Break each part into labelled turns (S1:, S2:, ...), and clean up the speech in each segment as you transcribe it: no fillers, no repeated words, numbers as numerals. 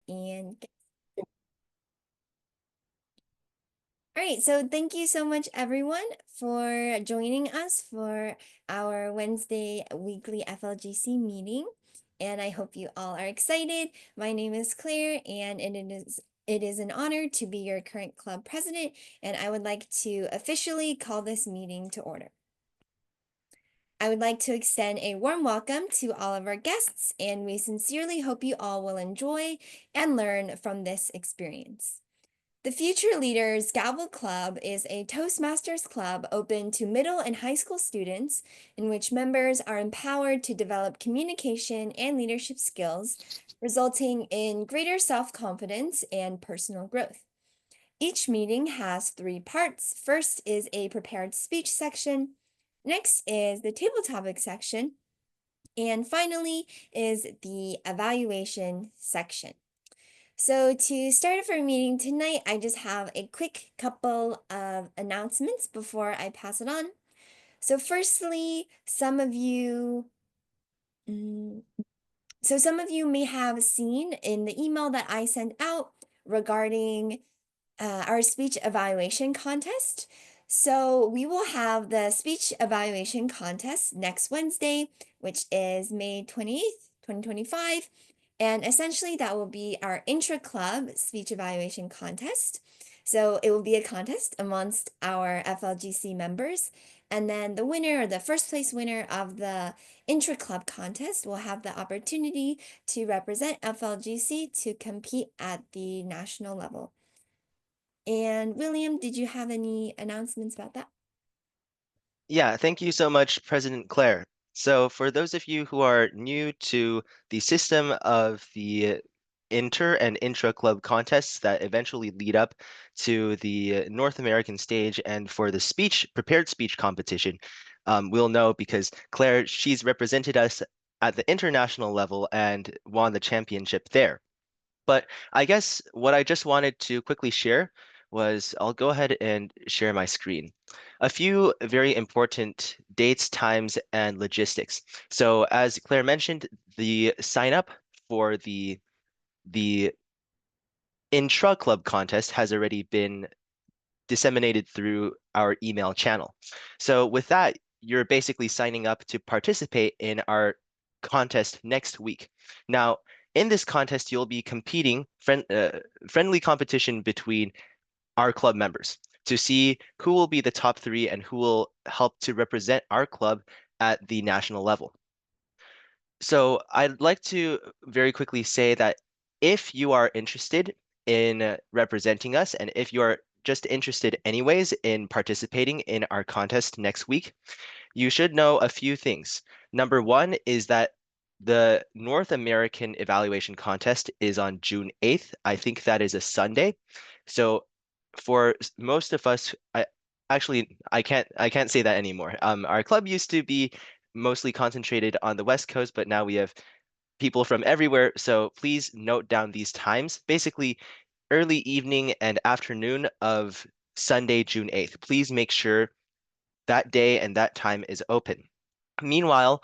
S1: And all right, so thank you so much, everyone, for joining us for our Wednesday weekly FLGC meeting. And I hope you all are excited. My name is Claire, and it is an honor to be your current club president, and I would like to officially call this meeting to order. I would like to extend a warm welcome to all of our guests, and we sincerely hope you all will enjoy and learn from this experience. The Future Leaders Gavel Club is a Toastmasters club open to middle and high school students, in which members are empowered to develop communication and leadership skills, resulting in greater self-confidence and personal growth. Each meeting has 3 parts. First is a prepared speech section. Next is the table topic section. And finally is the evaluation section. So to start off our meeting tonight, I just have a quick couple of announcements before I pass it on. So firstly, some of you may have seen in the email that I sent out regarding our speech evaluation contest. So we will have the speech evaluation contest next Wednesday, which is May 28th, 2025. And essentially that will be our intra-club speech evaluation contest. So it will be a contest amongst our FLGC members. And then the winner, or the first place winner of the intra-club contest, will have the opportunity to represent FLGC to compete at the national level. And William, did you have any announcements about that?
S2: Yeah, thank you so much, President Claire. So for those of you who are new to the system of the inter and intra club contests that eventually lead up to the North American stage and for the prepared speech competition, we'll know because Claire, she's represented us at the international level and won the championship there. But I guess what I just wanted to quickly share was I'll go ahead and share my screen. A few very important dates, times, and logistics. So as Claire mentioned, the sign up for the intra-club contest has already been disseminated through our email channel. So with that, you're basically signing up to participate in our contest next week. Now, in this contest, you'll be competing friendly competition between our club members to see who will be the top 3 and who will help to represent our club at the national level. So I'd like to very quickly say that if you are interested in representing us, and if you are just interested anyways in participating in our contest next week, you should know a few things. Number one is that the North American evaluation contest is on June 8th. I think that is a Sunday. So for most of us, I can't say that anymore. Our club used to be mostly concentrated on the West Coast, but now we have people from everywhere. So please note down these times. Basically, early evening and afternoon of Sunday, June 8th. Please make sure that day and that time is open. Meanwhile,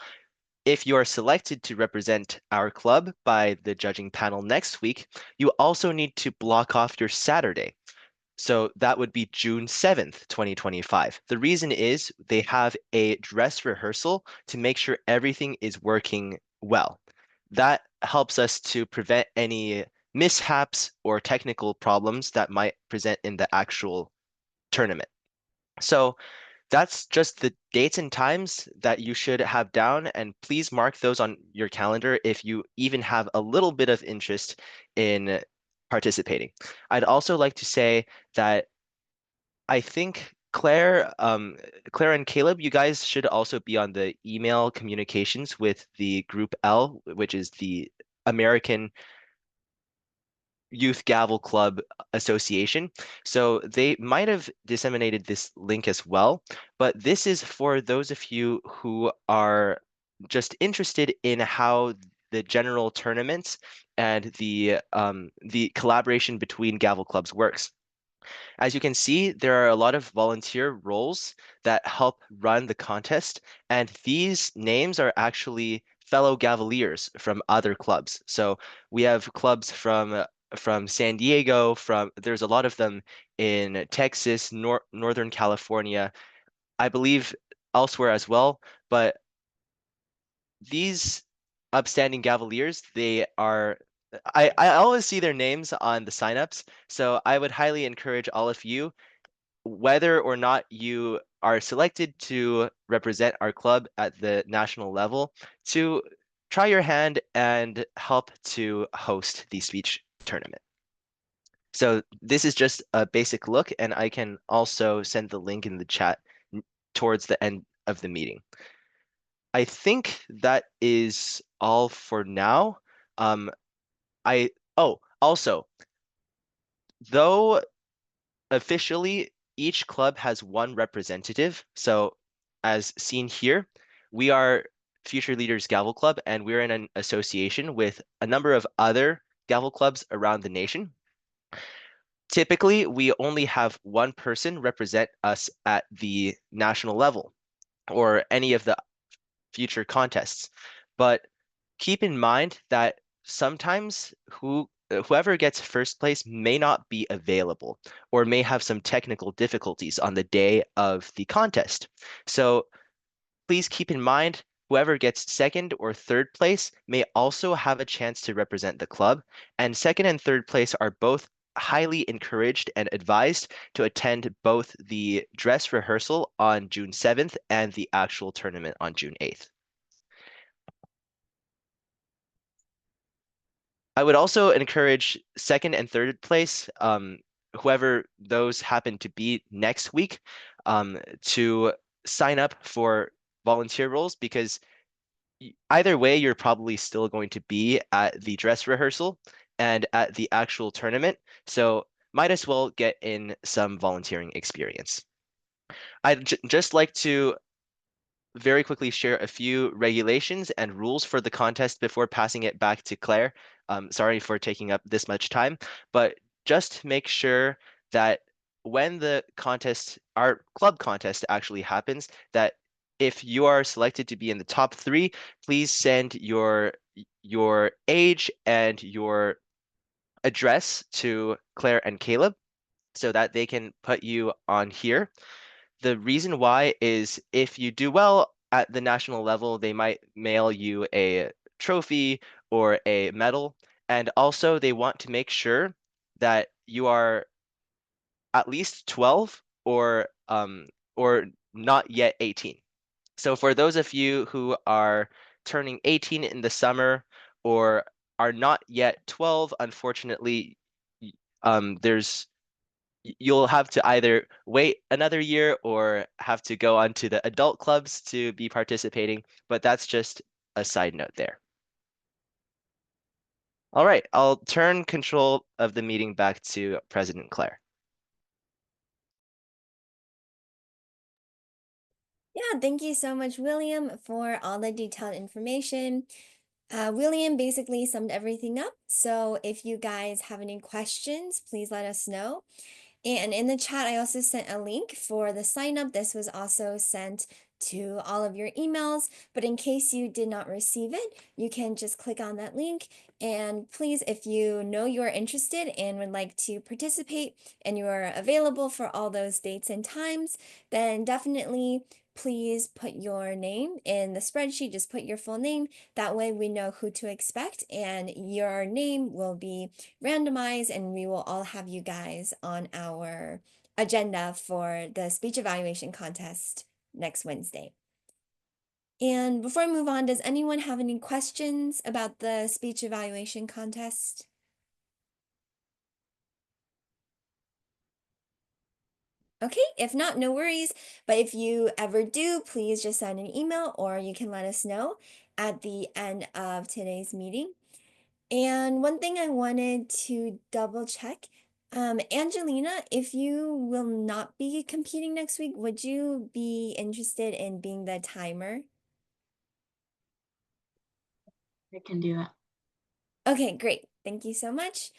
S2: if you are selected to represent our club by the judging panel next week, you also need to block off your Saturday. So that would be June 7th, 2025. The reason is they have a dress rehearsal to make sure everything is working well. That helps us to prevent any mishaps or technical problems that might present in the actual tournament. So that's just the dates and times that you should have down, and please mark those on your calendar if you even have a little bit of interest in participating. I'd also like to say that I think Claire and Caleb, you guys should also be on the email communications with the Group L, which is the American Youth Gavel Club Association. So they might have disseminated this link as well, but this is for those of you who are just interested in how the general tournaments and the collaboration between gavel clubs works. As you can see, there are a lot of volunteer roles that help run the contest, and these names are actually fellow Gavaliers from other clubs. So we have clubs from San Diego, there's a lot of them in Texas, Northern California, I believe elsewhere as well. But these upstanding Gavaliers, I always see their names on the signups. So I would highly encourage all of you, whether or not you are selected to represent our club at the national level, to try your hand and help to host the speech tournament. So this is just a basic look, and I can also send the link in the chat towards the end of the meeting. I think that is all for now. Um, also, though officially each club has one representative, so as seen here, we are Future Leaders Gavel Club, and we're in an association with a number of other gavel clubs around the nation. Typically, we only have one person represent us at the national level or any of the future contests. But keep in mind that sometimes whoever gets first place may not be available or may have some technical difficulties on the day of the contest. So please keep in mind whoever gets second or third place may also have a chance to represent the club, and second and third place are both highly encouraged and advised to attend both the dress rehearsal on June 7th and the actual tournament on June 8th. I would also encourage second and third place, whoever those happen to be next week, to sign up for volunteer roles, because either way, you're probably still going to be at the dress rehearsal and at the actual tournament. So might as well get in some volunteering experience. I'd just like to very quickly share a few regulations and rules for the contest before passing it back to Claire. Sorry for taking up this much time, but just make sure that when our club contest actually happens, that if you are selected to be in the top 3, please send your age and your address to Claire and Caleb so that they can put you on here. The reason why is if you do well at the national level, they might mail you a trophy or a medal. And also, they want to make sure that you are at least 12 or not yet 18. So for those of you who are turning 18 in the summer or are not yet 12, unfortunately, there's you'll have to either wait another year or have to go onto the adult clubs to be participating, but that's just a side note there. All right, I'll turn control of the meeting back to President Claire.
S1: Yeah, thank you so much, William, for all the detailed information. William basically summed everything up. So if you guys have any questions, please let us know. And in the chat, I also sent a link for the sign up. This was also sent to all of your emails, but in case you did not receive it, you can just click on that link. And please, if you know you are interested and would like to participate and you are available for all those dates and times, then definitely please put your name in the spreadsheet. Just put your full name. That way we know who to expect and your name will be randomized and we will all have you guys on our agenda for the speech evaluation contest next Wednesday. And before I move on, does anyone have any questions about the speech evaluation contest? Okay, if not, no worries. But if you ever do, please just send an email or you can let us know at the end of today's meeting. And one thing I wanted to double check, Angelina, if you will not be competing next week, would you be interested in being the timer?
S3: I can do that.
S1: Okay, great. Thank you so much.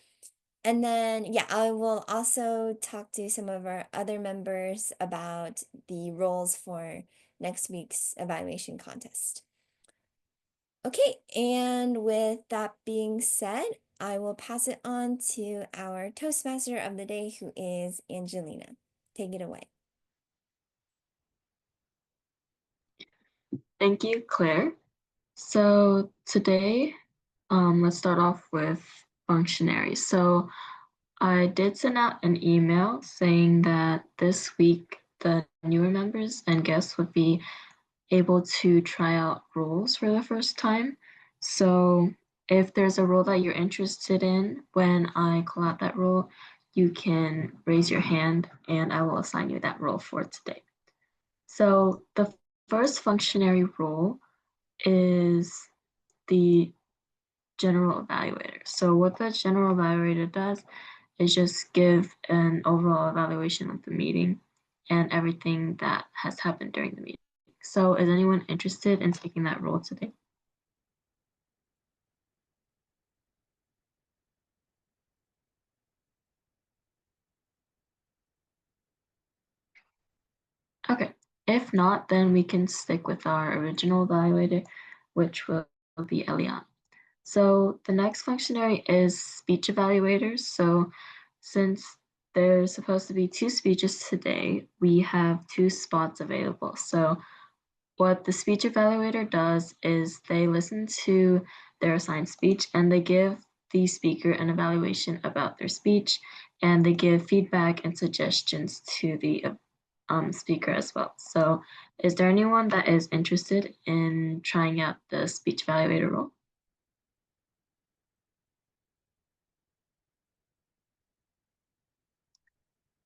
S1: And then, yeah, I will also talk to some of our other members about the roles for next week's evaluation contest. Okay, and with that being said, I will pass it on to our Toastmaster of the day, who is Angelina. Take it away.
S3: Thank you, Claire. So today, let's start off with functionaries. So I did send out an email saying that this week the newer members and guests would be able to try out roles for the first time. So if there's a role that you're interested in, when I call out that role, you can raise your hand and I will assign you that role for today. So the first functionary role is the general evaluator. So what the general evaluator does is just give an overall evaluation of the meeting and everything that has happened during the meeting. So is anyone interested in taking that role today? Okay, if not, then we can stick with our original evaluator, which will be Eliana. So the next functionary is speech evaluators. So since there's supposed to be 2 speeches today, we have 2 spots available. So what the speech evaluator does is they listen to their assigned speech and they give the speaker an evaluation about their speech, and they give feedback and suggestions to the speaker as well. So is there anyone that is interested in trying out the speech evaluator role?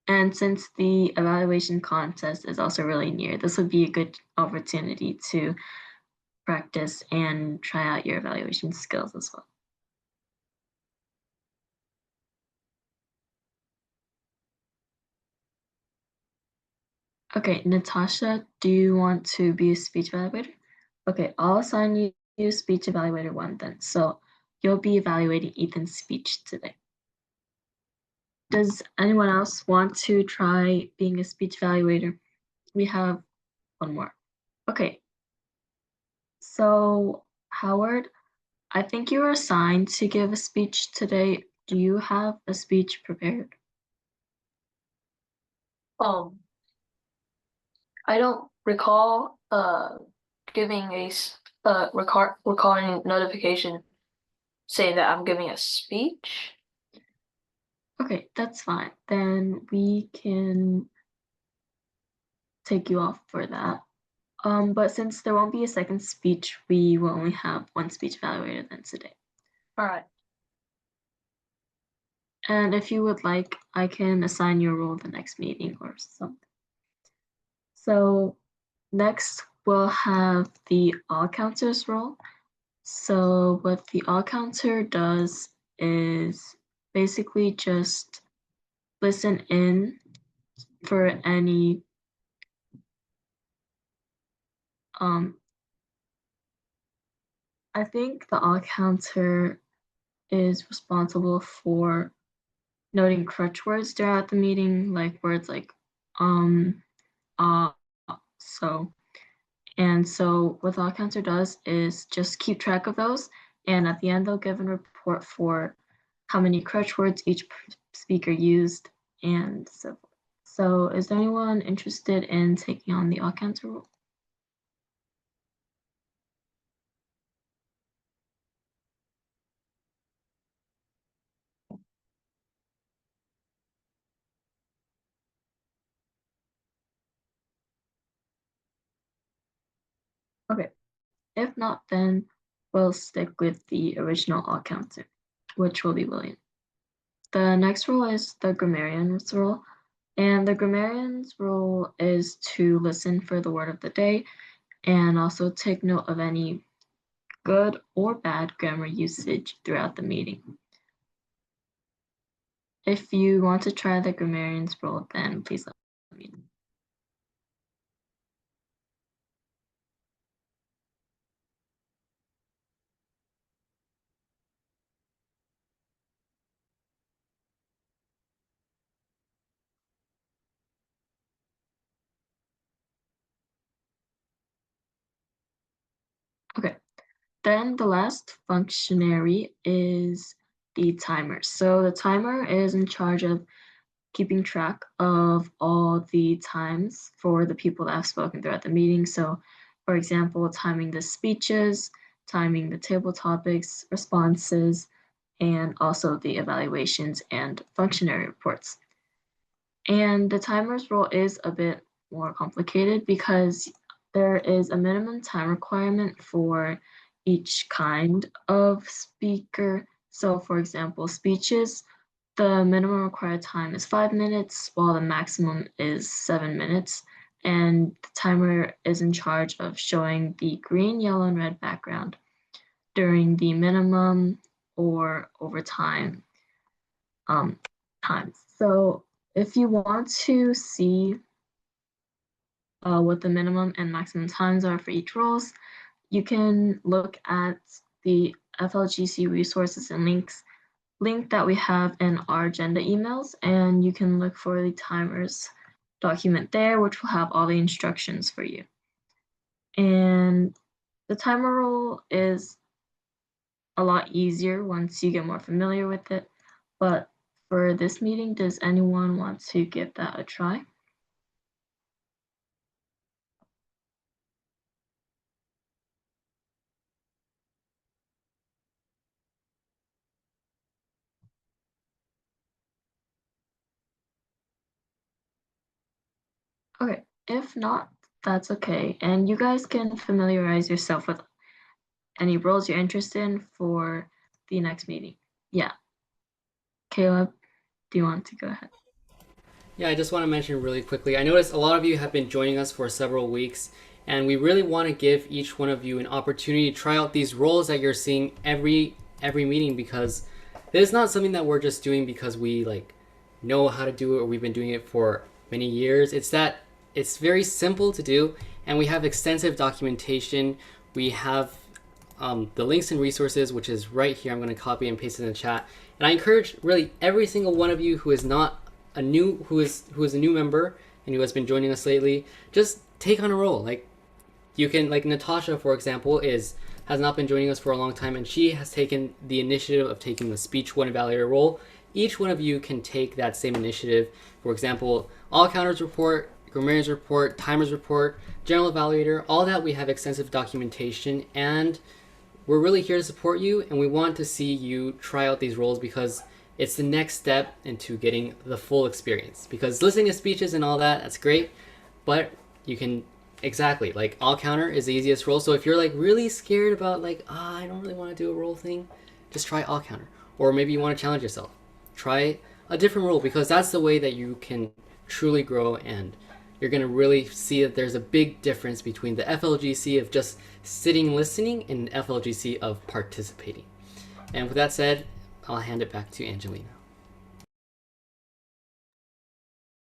S3: And since the evaluation contest is also really near, this would be a good opportunity to practice and try out your evaluation skills as well. Okay, Natasha, do you want to be a speech evaluator? Okay, I'll assign you speech evaluator 1 then. So you'll be evaluating Ethan's speech today. Does anyone else want to try being a speech evaluator? We have one more. Okay, so Howard, I think you were assigned to give a speech today. Do you have a speech prepared?
S4: Um, I don't recall giving recording notification saying that I'm giving a speech.
S3: Okay, that's fine. Then we can take you off for that. But since there won't be a second speech, we will only have 1 speech evaluator then today.
S4: All right.
S3: And if you would like, I can assign you a role the next meeting or something. So next we'll have the all counters role. So what the all counter does is basically just listen in for any I think the all counter is responsible for noting crutch words throughout the meeting, like words like uh, so. And so what the all counter does is just keep track of those, and at the end they'll give a report for how many crutch words each speaker used and so forth. So is there anyone interested in taking on the all counter role? Okay, if not, then we'll stick with the original all counter, which will be William. The next role is the grammarian's role, and the grammarian's role is to listen for the word of the day and also take note of any good or bad grammar usage throughout the meeting. If you want to try the grammarian's role, then please let me know. Okay, then the last functionary is the timer. So the timer is in charge of keeping track of all the times for the people that have spoken throughout the meeting. So, for example, timing the speeches, timing the table topics, responses, and also the evaluations and functionary reports. And the timer's role is a bit more complicated because there is a minimum time requirement for each kind of speaker. So, for example, speeches, the minimum required time is 5 minutes, while the maximum is 7 minutes. And the timer is in charge of showing the green, yellow, and red background during the minimum or overtime times. So if you want to see what the minimum and maximum times are for each roles, you can look at the FLGC resources and link that we have in our agenda emails, and you can look for the timers document there, which will have all the instructions for you. And the timer role is a lot easier once you get more familiar with it. But for this meeting, does anyone want to give that a try? Okay, if not, that's okay. And you guys can familiarize yourself with any roles you're interested in for the next meeting. Yeah. Caleb, do you want to go ahead?
S5: Yeah, I just want to mention really quickly. I noticed a lot of you have been joining us for several weeks, and we really want to give each one of you an opportunity to try out these roles that you're seeing every meeting, because this is not something that we're just doing because we know how to do it or we've been doing it for many years. It's that it's very simple to do, and we have extensive documentation. We have the links and resources, which is right here. I'm going to copy and paste it in the chat. And I encourage really every single one of you who is not who is a new member and who has been joining us lately, just take on a role. Like you can, like Natasha, for example, has not been joining us for a long time, and she has taken the initiative of taking the speech one evaluator role. Each one of you can take that same initiative. For example, all counters report, grammarians report, timers report, general evaluator, all that we have extensive documentation, and we're really here to support you, and we want to see you try out these roles because it's the next step into getting the full experience. Because listening to speeches and all that, that's great, but you can, exactly, like all counter is the easiest role. So if you're like really scared about I don't really want to do a role thing, just try all counter. Or maybe you want to challenge yourself, try a different role, because that's the way that you can truly grow, and you're going to really see that there's a big difference between the FLGC of just sitting listening and FLGC of participating. And with that said, I'll hand it back to Angelina.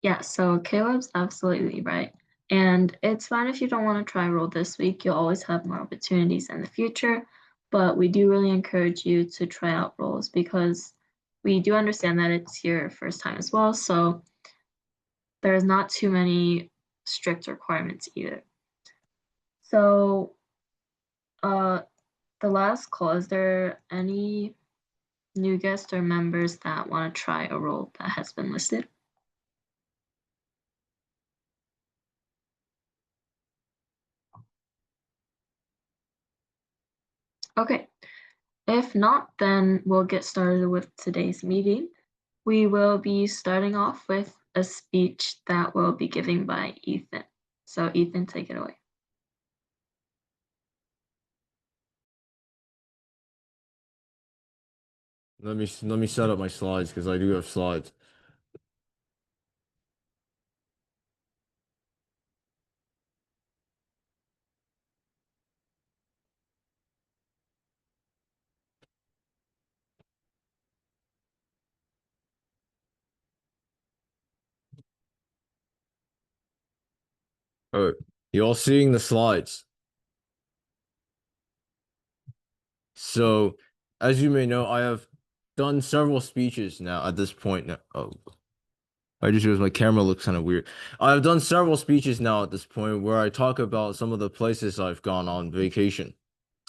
S3: Yeah, so Caleb's absolutely right. And it's fine if you don't want to try roll this week. You'll always have more opportunities in the future. But we do really encourage you to try out roles because we do understand that it's your first time as well. So there's not too many strict requirements either. So the last call, is there any new guests or members that want to try a role that has been listed? Okay, if not, then we'll get started with today's meeting. We will be starting off with a speech that will be given by Ethan. So Ethan, take it away.
S6: Let me set up my slides because I do have slides. Oh, you all seeing the slides? So, as you may know, I have done several speeches now at this point now. Oh, I just realized my camera looks kind of weird. I've done several speeches now at this point where I talk about some of the places I've gone on vacation.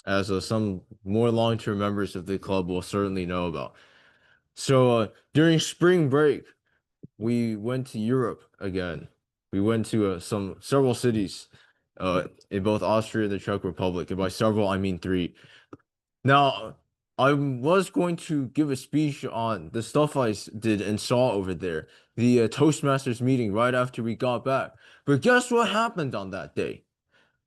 S6: as some more long-term members of the club will certainly know about. So during spring break, we went to Europe again. We went to several cities in both Austria and the Czech Republic. And by several, I mean 3. Now, I was going to give a speech on the stuff I did and saw over there, the Toastmasters meeting right after we got back. But guess what happened on that day?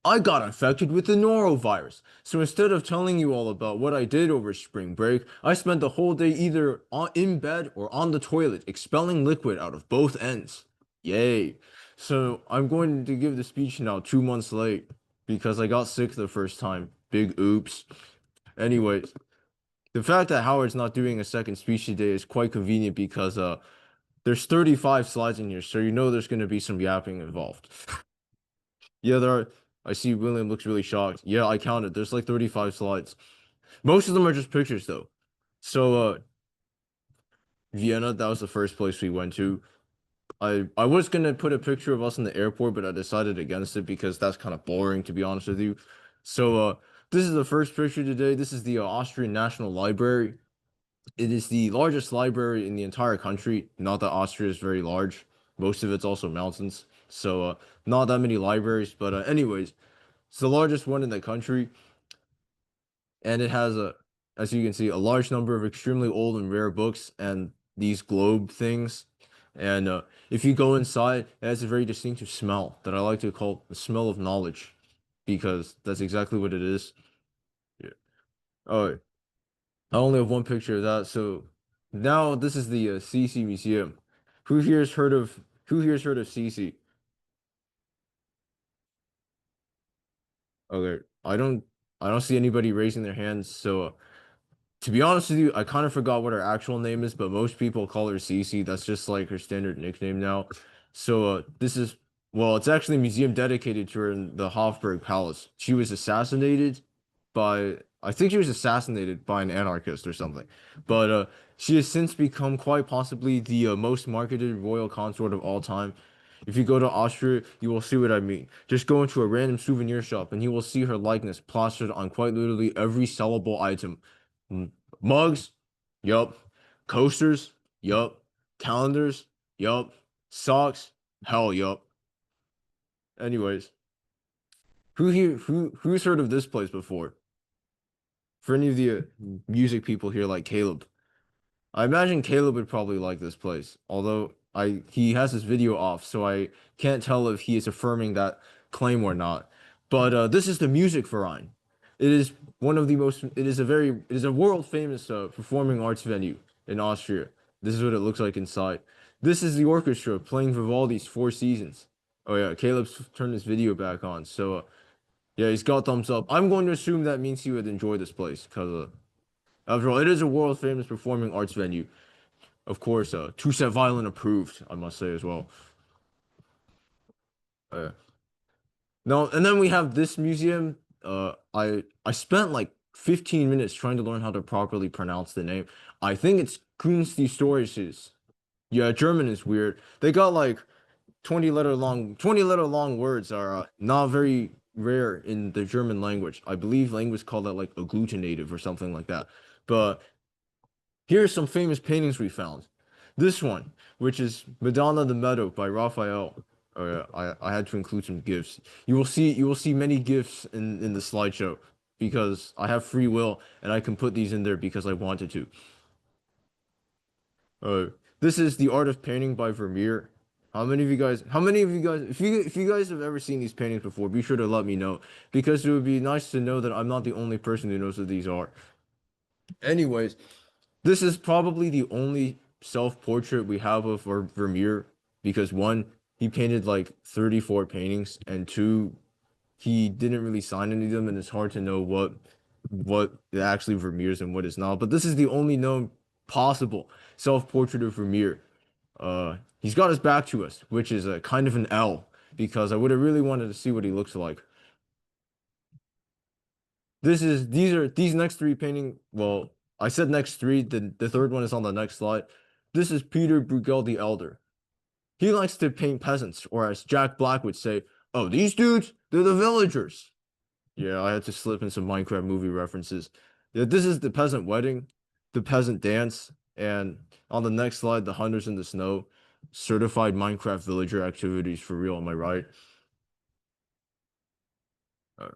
S6: I got infected with the norovirus. So instead of telling you all about what I did over spring break, I spent the whole day either in bed or on the toilet, expelling liquid out of both ends. Yay. So I'm going to give the speech now 2 months late because I got sick the first time. Big oops. Anyways, the fact that Howard's not doing a second speech today is quite convenient because there's 35 slides in here, so you know there's going to be some yapping involved. Yeah, there are. I see William looks really shocked. Yeah, I counted. There's like 35 slides. Most of them are just pictures though. So Vienna, that was the first place we went to. I was gonna put a picture of us in the airport, but I decided against it because that's kind of boring to be honest with you. So this is the first picture today. This is the Austrian National Library. It is the largest library in the entire country. Not that Austria is very large. Most of it's also mountains. So not that many libraries, but anyways, it's the largest one in the country, and it has as you can see, a large number of extremely old and rare books and these globe things. And if you go inside, it has a very distinctive smell that I like to call the smell of knowledge, because that's exactly what it is. Yeah. Oh, I only have one picture of that. So now this is the CC Museum. Who here's heard of CC? Okay, I don't see anybody raising their hands. So to be honest with you, I kind of forgot what her actual name is, but most people call her Cece. That's just like her standard nickname now. So this is, well, it's actually a museum dedicated to her in the Hofburg Palace. She was assassinated by, I think she was assassinated by an anarchist or something. But she has since become quite possibly the most marketed royal consort of all time. If you go to Austria, you will see what I mean. Just go into a random souvenir shop and you will see her likeness plastered on quite literally every sellable item. Mugs, yup. Coasters, yup. Calendars, yup. Socks, hell, yup. Anyways, who's heard of this place before? For any of the music people here, like Caleb, I imagine Caleb would probably like this place. Although he has his video off, so I can't tell if he is affirming that claim or not. But this is the Music Verein. It is one of the most. It is a world famous performing arts venue in Austria. This is what it looks like inside. This is the orchestra playing Vivaldi's Four Seasons. Oh yeah, Caleb's turned his video back on. So yeah, he's got thumbs up. I'm going to assume that means he would enjoy this place because after all, it is a world famous performing arts venue. Of course, two-set violin approved, I must say as well. Uh, no, and then we have this museum. I spent like 15 minutes trying to learn how to properly pronounce the name. I think it's Kunsthistorisches. Yeah, German is weird. They got like 20 letter long words are not very rare in the German language. I believe language call that like agglutinative or something like that. But here are some famous paintings we found. This one, which is Madonna the Meadow by Raphael. Oh yeah, I had to include some gifs. You will see many gifs in the slideshow because I have free will and I can put these in there because I wanted to. Uh, this is The Art of Painting by Vermeer. How many of you guys, if you guys have ever seen these paintings before, be sure to let me know because it would be nice to know that I'm not the only person who knows what these are. Anyways, this is probably the only self-portrait we have of Vermeer because one, he painted like 34 paintings, and two, he didn't really sign any of them, and it's hard to know what actually Vermeer's and what is not. But this is the only known possible self-portrait of Vermeer. He's got his back to us, which is a kind of an L because I would have really wanted to see what he looks like. These next 3 painting. Well, I said next 3. The third one is on the next slide. This is Peter Bruegel the Elder. He likes to paint peasants, or as Jack Black would say, "Oh, these dudes, they're the villagers." Yeah, I had to slip in some Minecraft movie references. Yeah, this is the peasant wedding, the peasant dance, and on the next slide, the hunters in the snow, certified Minecraft villager activities for real. Am I right? Uh,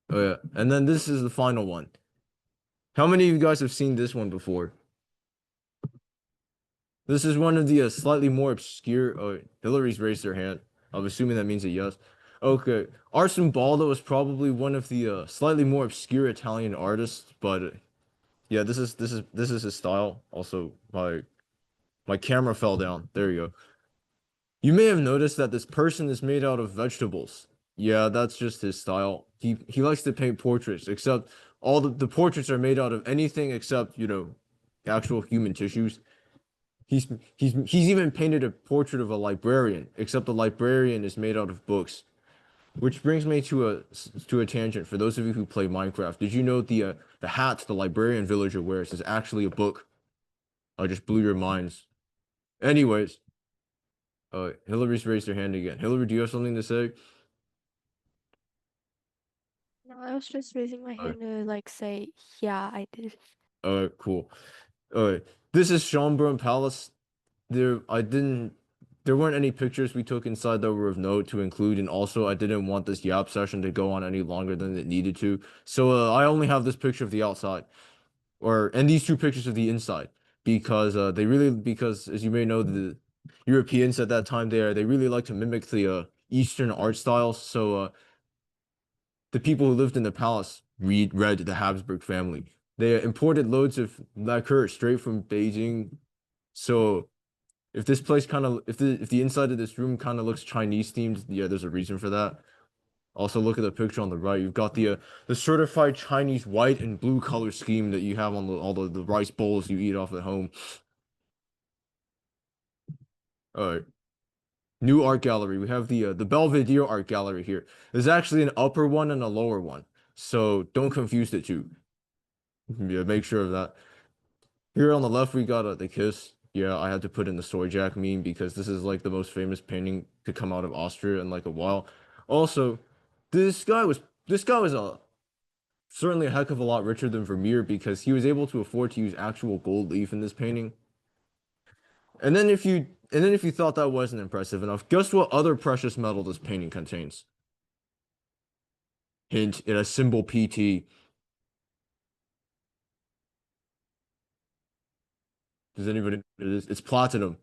S6: Oh yeah, and then this is the final one. How many of you guys have seen this one before? This is one of the slightly more obscure. Oh, Hillary's raised her hand. I'm assuming that means a yes. Okay, Arson Baldo is probably one of the slightly more obscure Italian artists, but yeah, this is his style. Also, my camera fell down. There you go. You may have noticed that this person is made out of vegetables. Yeah, that's just his style. He likes to paint portraits, except all the portraits are made out of anything except, actual human tissues. He's he's even painted a portrait of a librarian, except the librarian is made out of books. Which brings me to a tangent for those of you who play Minecraft. Did you know the hat the librarian villager wears is actually a book? I just blew your minds. Anyways, Hillary's raised her hand again. Hillary, do you have something to say?
S7: No, I was just raising my hand to like say, yeah, I did.
S6: Cool. This is Schönbrunn Palace. There weren't any pictures we took inside that were of note to include, and also I didn't want this Yap session to go on any longer than it needed to. So I only have this picture of the outside, and these two pictures of the inside, because because as you may know, the Europeans at that time they really like to mimic the Eastern art styles. So the people who lived in the palace read the Habsburg family. They imported loads of lacquer straight from Beijing. So if this place kind of if the inside of this room kind of looks Chinese themed, yeah, there's a reason for that. Also, look at the picture on the right. You've got the certified Chinese white and blue color scheme that you have on all the rice bowls you eat off at home. All right. New art gallery. We have the Belvedere art gallery here. There's actually an upper one and a lower one, so don't confuse the two. Yeah, make sure of that. Here on the left, we got the kiss. Yeah, I had to put in the soy jack meme because this is like the most famous painting to come out of Austria in like a while. Also, this guy was certainly a heck of a lot richer than Vermeer because he was able to afford to use actual gold leaf in this painting. And then if you thought that wasn't impressive enough, guess what other precious metal this painting contains? Hint, it has symbol PT. Does anybody know this? It's platinum.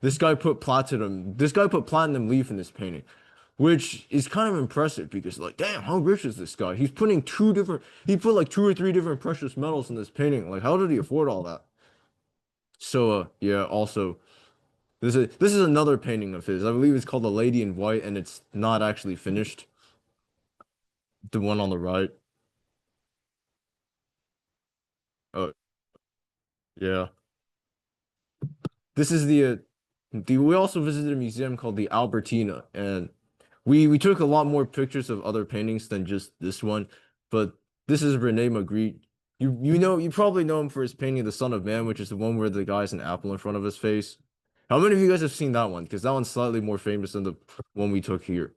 S6: This guy put platinum leaf in this painting, which is kind of impressive because like, damn, how rich is this guy? He put like two or three different precious metals in this painting. Like, how did he afford all that? So yeah, also this is another painting of his. I believe it's called The Lady in White, and it's not actually finished. The one on the right. Oh, yeah. This is we also visited a museum called the Albertina, and we took a lot more pictures of other paintings than just this one, but this is Rene Magritte. You probably know him for his painting The Son of Man, which is the one where the guy has an apple in front of his face. How many of you guys have seen that one? Because that one's slightly more famous than the one we took here.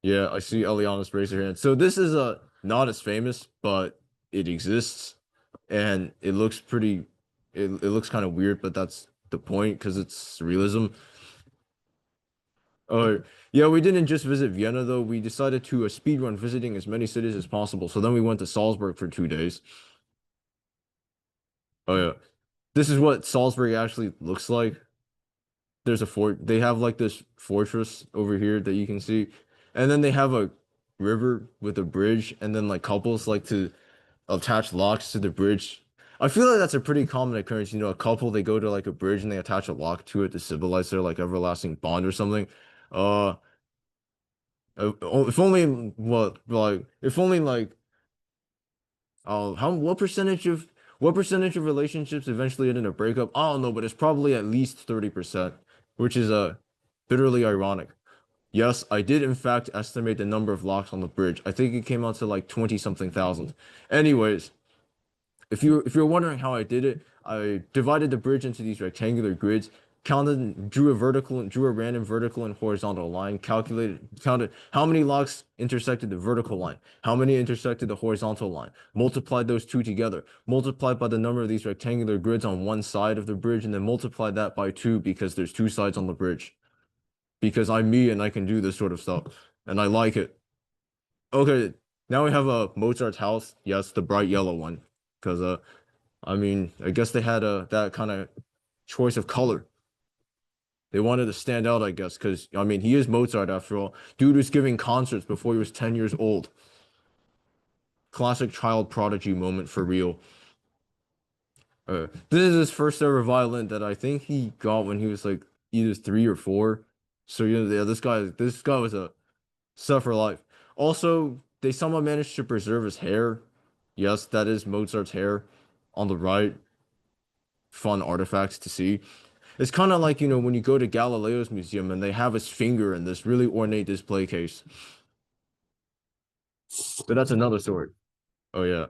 S6: Yeah, I see Eliana's raise her hand. So this is not as famous, but it exists, and it looks kind of weird, but that's the point because it's realism. Yeah, we didn't just visit Vienna though. We decided to speedrun visiting as many cities as possible. So then we went to Salzburg for 2 days. Oh yeah, this is what Salzburg actually looks like. There's a fort. They have like this fortress over here that you can see, and then they have a river with a bridge, and then like couples like to attach locks to the bridge. I feel like that's a pretty common occurrence. A couple they go to like a bridge and they attach a lock to it to symbolize their like everlasting bond or something. Uh, if only if only like how what percentage of relationships eventually end in a breakup? I don't know, but it's probably at least 30%, which is bitterly ironic. Yes, I did in fact estimate the number of locks on the bridge. I think it came out to like 20 something thousand. Anyways, if you're wondering how I did it, I divided the bridge into these rectangular grids. drew a random vertical and horizontal line, counted how many locks intersected the vertical line, how many intersected the horizontal line, multiplied those two together, multiplied by the number of these rectangular grids on one side of the bridge, and then multiplied that by 2 because there's 2 sides on the bridge. Because I'm me and I can do this sort of stuff, and I like it. Okay, now we have a Mozart's house. Yes, the bright yellow one, because I mean, I guess they had that kind of choice of color. They wanted to stand out, I guess, because I mean, he is Mozart after all. Dude was giving concerts before he was 10 years old. Classic child prodigy moment for real. This is his first ever violin that I think he got when he was like either 3 or 4. So yeah, this guy was a set for life. Also, they somehow managed to preserve his hair. Yes, that is Mozart's hair on the right. Fun artifacts to see. It's kind of like, when you go to Galileo's museum and they have his finger in this really ornate display case. But that's another story. Oh yeah.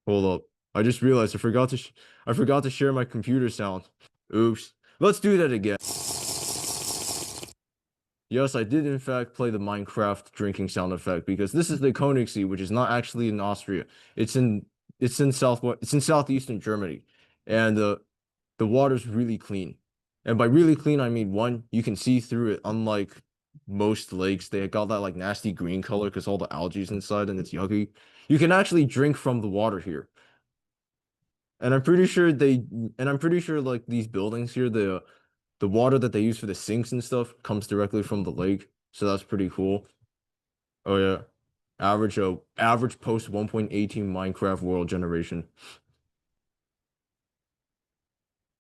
S6: Hold up. I just realized I forgot to share my computer sound. Oops. Let's do that again. Yes, I did in fact play the Minecraft drinking sound effect because this is the Königssee, which is not actually in Austria. It's in southeastern Germany. And the water's really clean. And by really clean, I mean one, you can see through it, unlike most lakes. They got that like nasty green color because all the algae's inside and it's yucky. You can actually drink from the water here. And I'm pretty sure like these buildings here, the water that they use for the sinks and stuff comes directly from the lake. So that's pretty cool. Oh yeah. Average post 1.18 Minecraft world generation.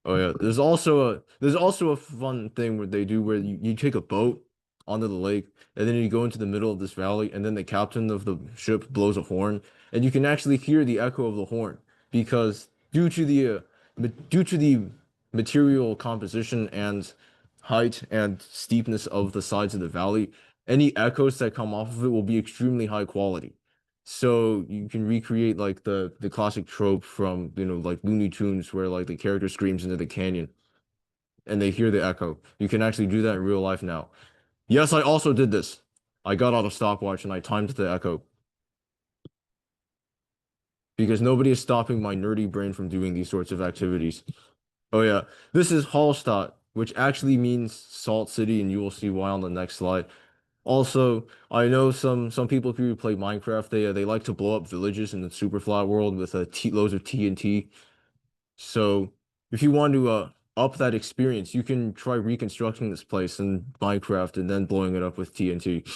S6: Oh yeah, there's also a fun thing where they do where you take a boat onto the lake and then you go into the middle of this valley and then the captain of the ship blows a horn and you can actually hear the echo of the horn because due to the material composition and height and steepness of the sides of the valley, any echoes that come off of it will be extremely high quality. So you can recreate like the classic trope from like Looney Tunes where like the character screams into the canyon and they hear the echo. You can actually do that in real life now. Yes, I also did this. I got out a stopwatch and I timed the echo because nobody is stopping my nerdy brain from doing these sorts of activities. Oh yeah, this is Hallstatt, which actually means Salt City, and you will see why on the next slide. Also, I know some people who play Minecraft, they like to blow up villages in the super flat world with loads of TNT. So if you want to up that experience, you can try reconstructing this place in Minecraft and then blowing it up with TNT.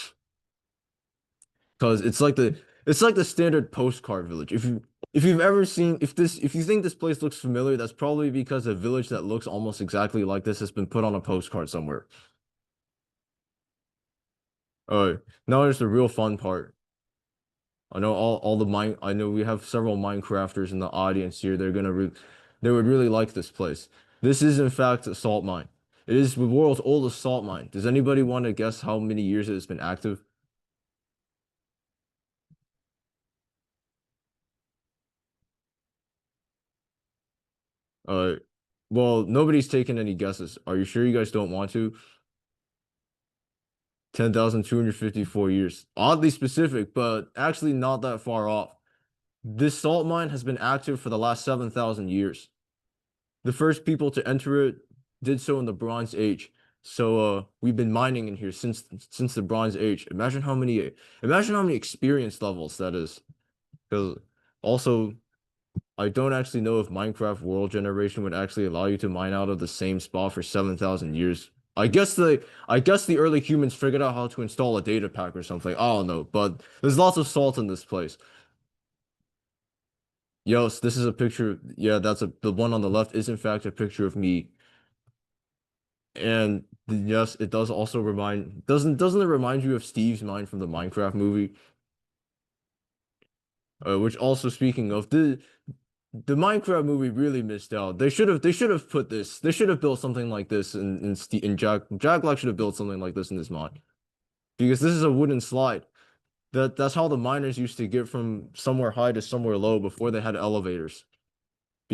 S6: Because it's like the standard postcard village. If you've ever seen if you think this place looks familiar, that's probably because a village that looks almost exactly like this has been put on a postcard somewhere. Now there's the real fun part. I know we have several Minecrafters in the audience here. They would really like this place. This is in fact a salt mine. It is the world's oldest salt mine. Does anybody want to guess how many years it has been active? Uh, well, nobody's taken any guesses. Are you sure you guys don't want to? 10,254 years. Oddly specific, but actually not that far off. This salt mine has been active for the last 7,000 years. The first people to enter it did so in the Bronze Age. So we've been mining in here since the Bronze Age. Imagine how many experience levels that is. Because also I don't actually know if Minecraft World Generation would actually allow you to mine out of the same spot for 7,000 years. I guess the early humans figured out how to install a data pack or something. I don't know, but there's lots of salt in this place. Yes, this is a picture. Yeah, the one on the left is in fact a picture of me. And yes, it does also doesn't it remind you of Steve's mind from the Minecraft movie? Which also speaking of the Minecraft movie really missed out. They should have put this. They should have built something like this in Jack Black should have built something like this in this mod. Because this is a wooden slide. That's how the miners used to get from somewhere high to somewhere low before they had elevators.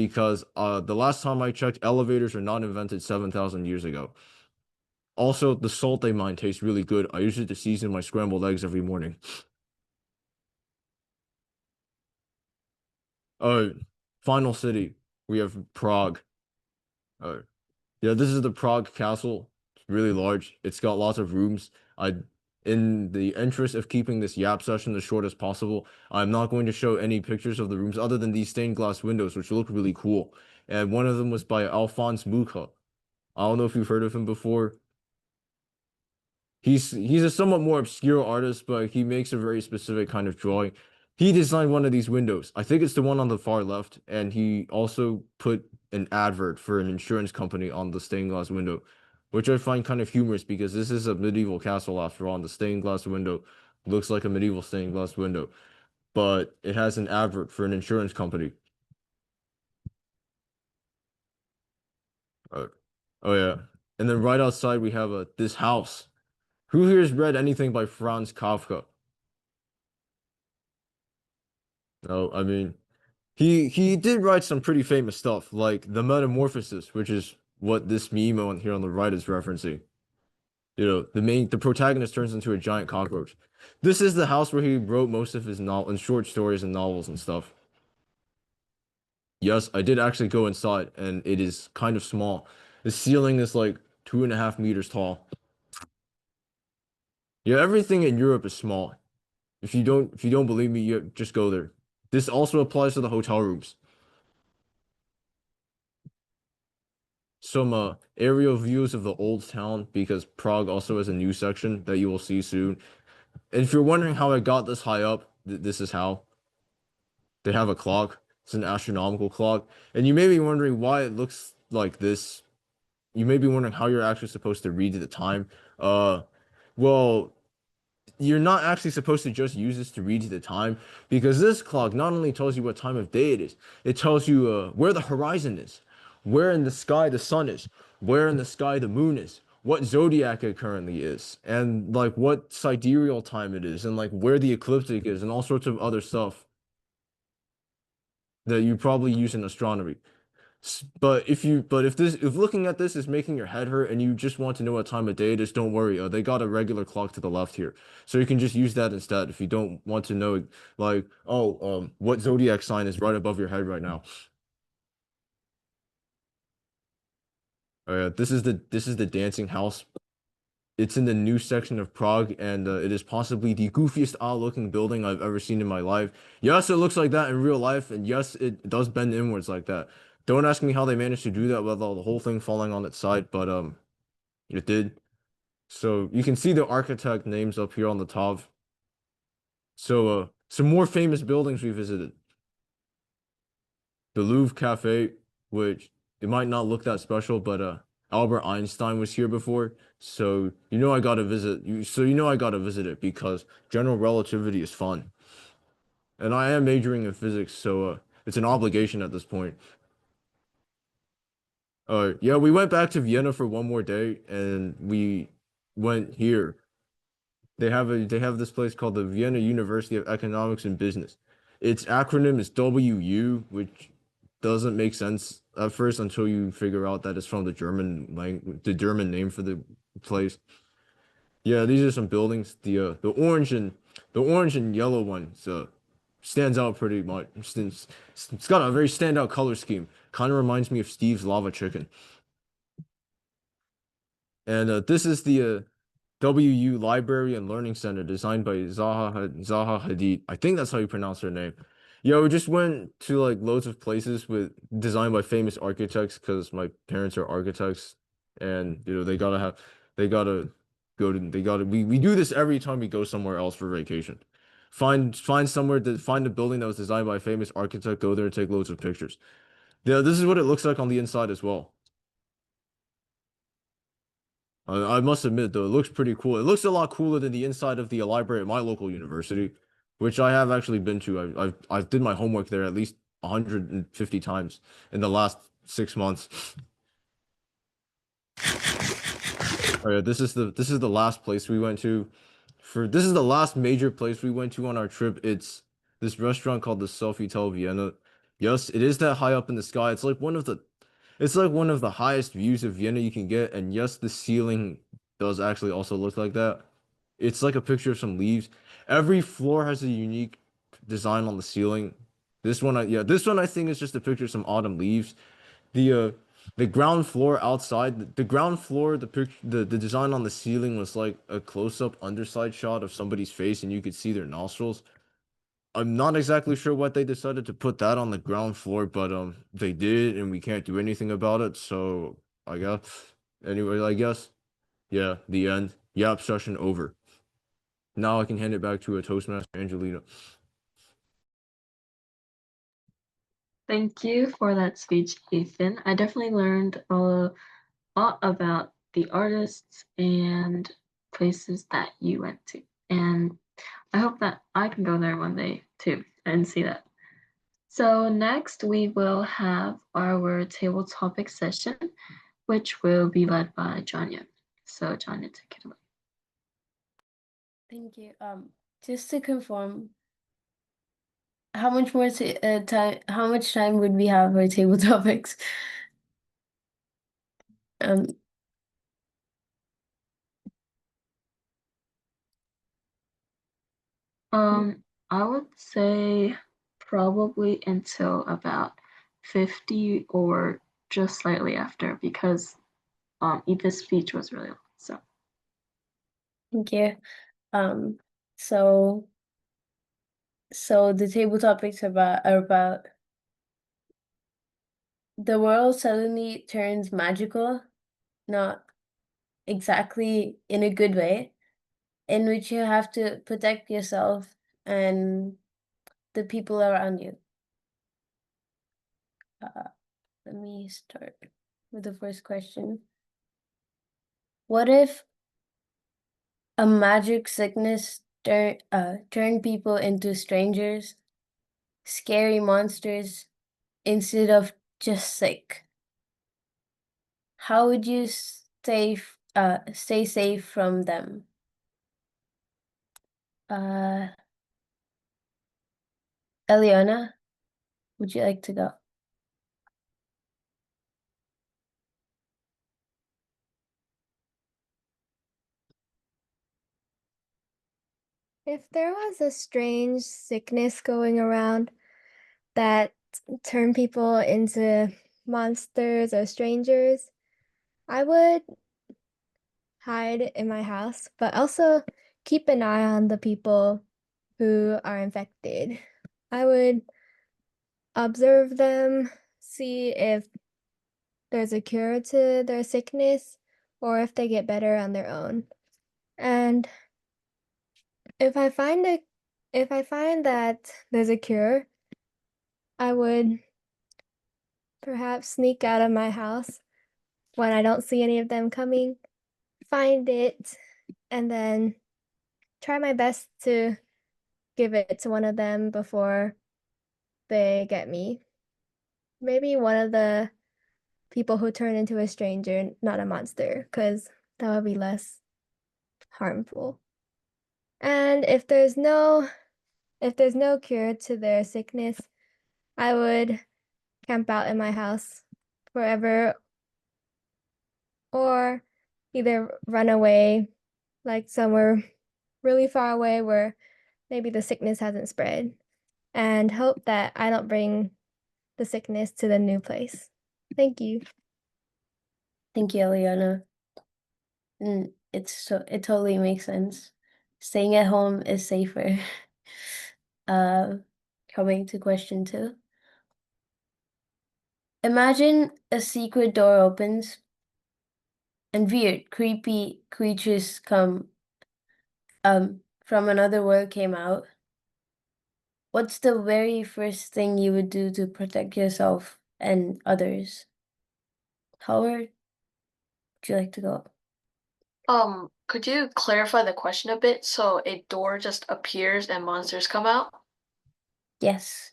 S6: because the last time I checked, elevators are not invented 7,000 years ago. Also, the salt they mine tastes really good. I use it to season my scrambled eggs every morning. Final city, we have Prague. Uh, yeah, this is the Prague Castle. It's really large. It's got lots of rooms. In the interest of keeping this yap session as short as possible, I'm not going to show any pictures of the rooms other than these stained glass windows, which look really cool. And one of them was by Alphonse Mucha. I don't know if you've heard of him before. He's a somewhat more obscure artist, but he makes a very specific kind of drawing. He designed one of these windows. I think it's the one on the far left, and he also put an advert for an insurance company on the stained glass window, which I find kind of humorous because this is a medieval castle after all, and the stained glass window looks like a medieval stained glass window, but it has an advert for an insurance company. Uh, oh yeah, and then right outside we have this house. Who here has read anything by Franz Kafka? No, I mean, he did write some pretty famous stuff, like The Metamorphosis, which is what this meme on here on the right is referencing. You know, the protagonist turns into a giant cockroach. This is the house where he wrote most of his novel and short stories and novels and stuff. Yes, I did actually go inside, and it is kind of small. The ceiling is like 2.5 meters tall. Yeah, everything in Europe is small. If you don't believe me, you just go there. This also applies to the hotel rooms. Some aerial views of the old town because Prague also has a new section that you will see soon. And if you're wondering how I got this high up, this is how. They have a clock. It's an astronomical clock. And you may be wondering why it looks like this. You may be wondering how you're actually supposed to read the time. Well, you're not actually supposed to just use this to read the time because this clock not only tells you what time of day it is, it tells you where the horizon is, where in the sky the sun is, where in the sky the moon is, what zodiac it currently is, and like what sidereal time it is, and like where the ecliptic is, and all sorts of other stuff that you probably use in astronomy. But if looking at this is making your head hurt and you just want to know what time of day it is, don't worry. They got a regular clock to the left here, so you can just use that instead if you don't want to know like what zodiac sign is right above your head right now. This is the dancing house. It's in the new section of Prague, and it is possibly the goofiest odd-looking building I've ever seen in my life. Yes, it looks like that in real life, and yes, it does bend inwards like that. Don't ask me how they managed to do that without the whole thing falling on its side, but it did. So you can see the architect names up here on the top. So some more famous buildings we visited. The Louvre Cafe, which it might not look that special, but Albert Einstein was here before, so I gotta visit I gotta visit it because general relativity is fun. And I am majoring in physics, so it's an obligation at this point. Yeah, we went back to Vienna for one more day, and we went here. They have this place called the Vienna University of Economics and Business. Its acronym is WU, which doesn't make sense at first until you figure out that it's from the German name for the place. Yeah, these are some buildings. The orange and yellow one stands out pretty much. It's got a very standout color scheme. Kind of reminds me of Steve's Lava Chicken. And this is the WU Library and Learning Center designed by Zaha Hadid. I think that's how you pronounce her name. Yeah, we just went to like loads of places with designed by famous architects because my parents are architects, and they gotta we do this every time we go somewhere else for vacation. Find a building that was designed by a famous architect, go there and take loads of pictures. Yeah, this is what it looks like on the inside as well. I must admit, though, it looks pretty cool. It looks a lot cooler than the inside of the library at my local university, which I have actually been to. I've did my homework there at least 150 times in the last 6 months. Oh yeah, this is the last place we went to. This is the last major place we went to on our trip. It's this restaurant called the Sofitel Vienna. Yes, it is that high up in the sky. It's like one of the highest views of Vienna you can get, and yes, the ceiling does actually also look like that. It's like a picture of some leaves. Every floor has a unique design on the ceiling. This one I think is just a picture of some autumn leaves. The the ground floor outside, the ground floor, the design on the ceiling was like a close-up underside shot of somebody's face, and you could see their nostrils. I'm not exactly sure what they decided to put that on the ground floor, but they did, and we can't do anything about it. So I guess anyway, I guess yeah, the end. Yap session over. Now I can hand it back to a Toastmaster, Angelina.
S3: Thank you for that speech, Ethan. I definitely learned a lot about the artists and places that you went to. And I hope that I can go there one day too and see that. So next we will have our table topic session, which will be led by Janya. So Janya, take it away.
S8: Thank you. Just to confirm, how much more time? How much time would we have for table topics? Um,
S3: I would say probably until about 50 or just slightly after because Ethan's speech was really long. So
S8: Thank you. So the table topics are about the world suddenly turns magical, not exactly in a good way, in which you have to protect yourself and the people around you. Let me start with the first question. What if a magic sickness turn people into strangers, scary monsters, instead of just sick? How would you stay safe from them? Eliana, would you like to go?
S1: If there was a strange sickness going around that turned people into monsters or strangers, I would hide in my house, but also keep an eye on the people who are infected. I would observe them, see if there's a cure to their sickness or if they get better on their own. And if I find that there's a cure, I would perhaps sneak out of my house when I don't see any of them coming, find it, and then try my best to give it to one of them before they get me. Maybe one of the people who turn into a stranger, not a monster, because that would be less harmful. And if there's no cure to their sickness, I would camp out in my house forever or either run away like somewhere really far away where maybe the sickness hasn't spread and hope that I don't bring the sickness to the new place. Thank you.
S8: Thank you, Eliana. And it totally makes sense. Staying at home is safer. Coming to question 2. Imagine a secret door opens and weird, creepy creatures from another world came out. What's the very first thing you would do to protect yourself and others? Howard, would you like to go?
S4: Could you clarify the question a bit? So a door just appears and monsters come out?
S8: Yes.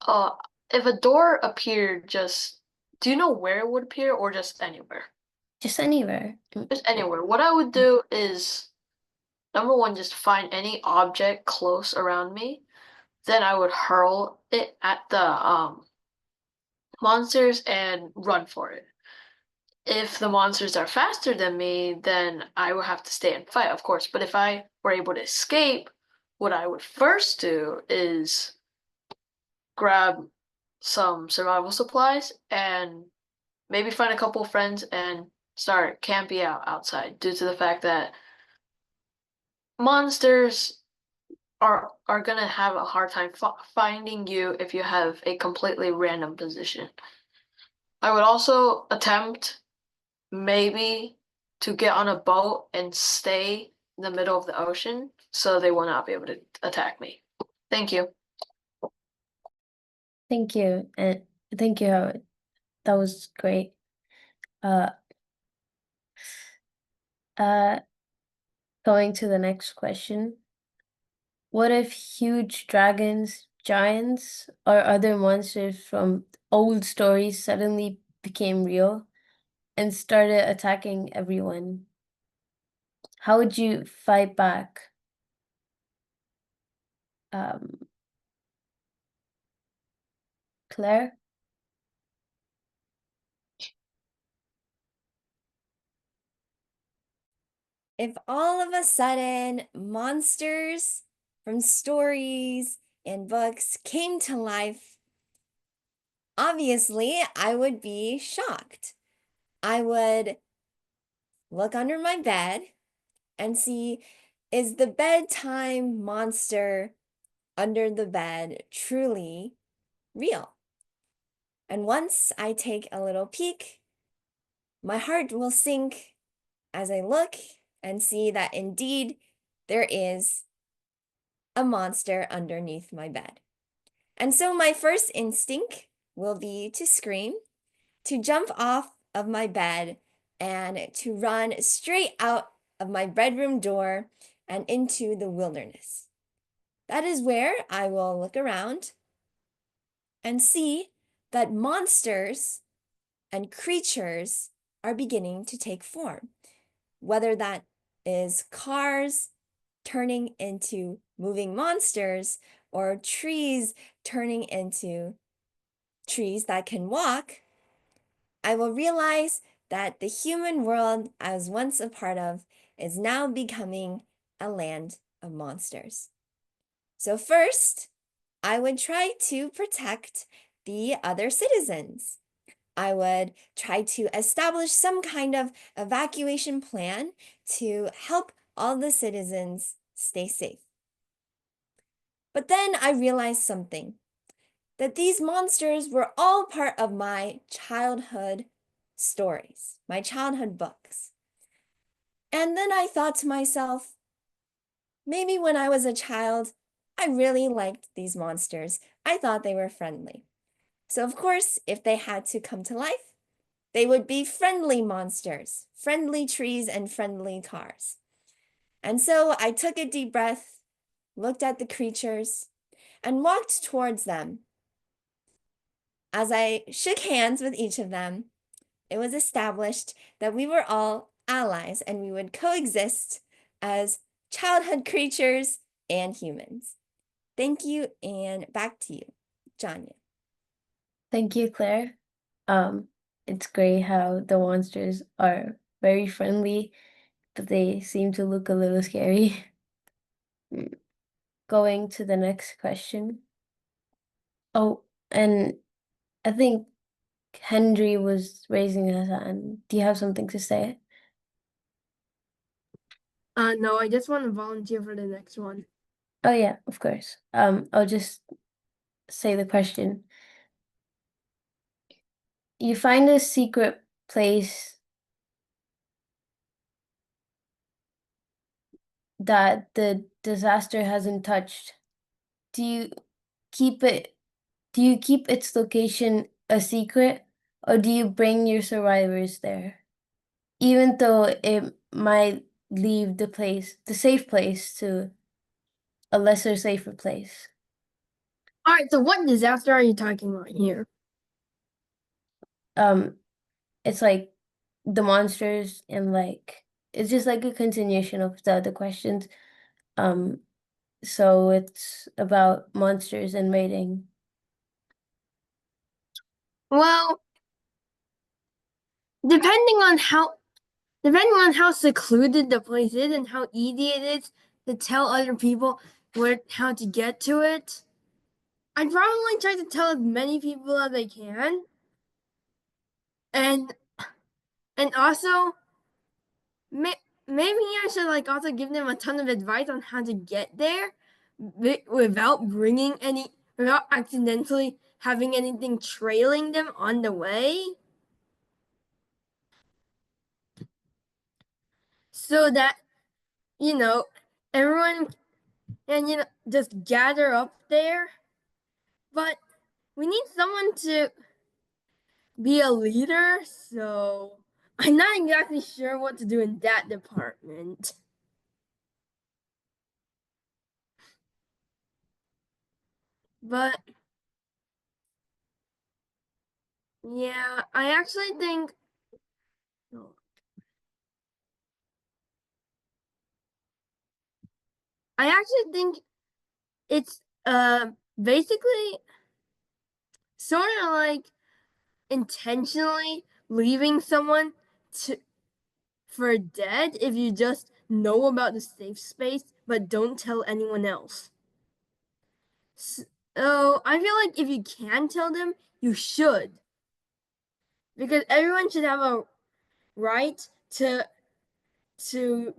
S4: Uh, if a door appeared, do you know where it would appear or just anywhere?
S8: Just anywhere.
S4: Just anywhere. What I would do is, number one, just find any object close around me then I would hurl it at the monsters and run for it. If the monsters are faster than me, then I will have to stay and fight, of course. But if I were able to escape, what I would first do is grab some survival supplies and maybe find a couple of friends and start camping out outside due to the fact that monsters are gonna have a hard time finding you if you have a completely random position. I would also attempt maybe to get on a boat and stay in the middle of the ocean so they will not be able to attack me. Thank you.
S8: Thank you, and thank you, Howard. That was great. Uh, uh, Going to the next question. What if huge dragons, giants, or other monsters from old stories suddenly became real and started attacking everyone? How would you fight back? Claire?
S1: If all of a sudden monsters from stories and books came to life, obviously I would be shocked. I would look under my bed and see, is the bedtime monster under the bed truly real? And once I take a little peek, my heart will sink as I look and see that indeed there is a monster underneath my bed. And so my first instinct will be to scream, to jump off of my bed, and to run straight out of my bedroom door and into the wilderness. That is where I will look around and see that monsters and creatures are beginning to take form, whether that is cars turning into moving monsters or trees turning into trees that can walk. I will realize that the human world I was once a part of is now becoming a land of monsters. So first, I would try to protect the other citizens. I would try to establish some kind of evacuation plan to help all the citizens stay safe. But then I realized something, that these monsters were all part of my childhood stories, my childhood books. And then I thought to myself, maybe when I was a child, I really liked these monsters. I thought they were friendly. So of course, if they had to come to life, they would be friendly monsters, friendly trees and friendly cars. And so I took a deep breath, looked at the creatures, and walked towards them. As I shook hands with each of them, it was established that we were all allies and we would coexist as childhood creatures and humans. Thank you, and back to you, Janya.
S8: Thank you, Claire. It's great how the monsters are very friendly, but they seem to look a little scary. Going to the next question. Oh, and I think Henry was raising his hand. Do you have something to say?
S9: No, I just want to volunteer for the next one.
S8: Oh yeah, of course. I'll just say the question. You find a secret place that the disaster hasn't touched. Do you keep its location a secret, or do you bring your survivors there? Even though it might leave the safe place, to a lesser safer place.
S9: All right, so what disaster are you talking about here?
S8: It's like the monsters, and like it's just like a continuation of the other questions. so it's about monsters and mating.
S9: Well, depending on how secluded the place is and how easy it is to tell other people how to get to it, I'd probably try to tell as many people as I can. And also maybe I should like also give them a ton of advice on how to get there without accidentally having anything trailing them on the way. So that, everyone can, just gather up there. But we need someone to be a leader, so I'm not exactly sure what to do in that department. But yeah, I actually think it's basically sort of like intentionally leaving someone for dead if you just know about the safe space but don't tell anyone else. So I feel like if you can tell them, you should. Because everyone should have a right to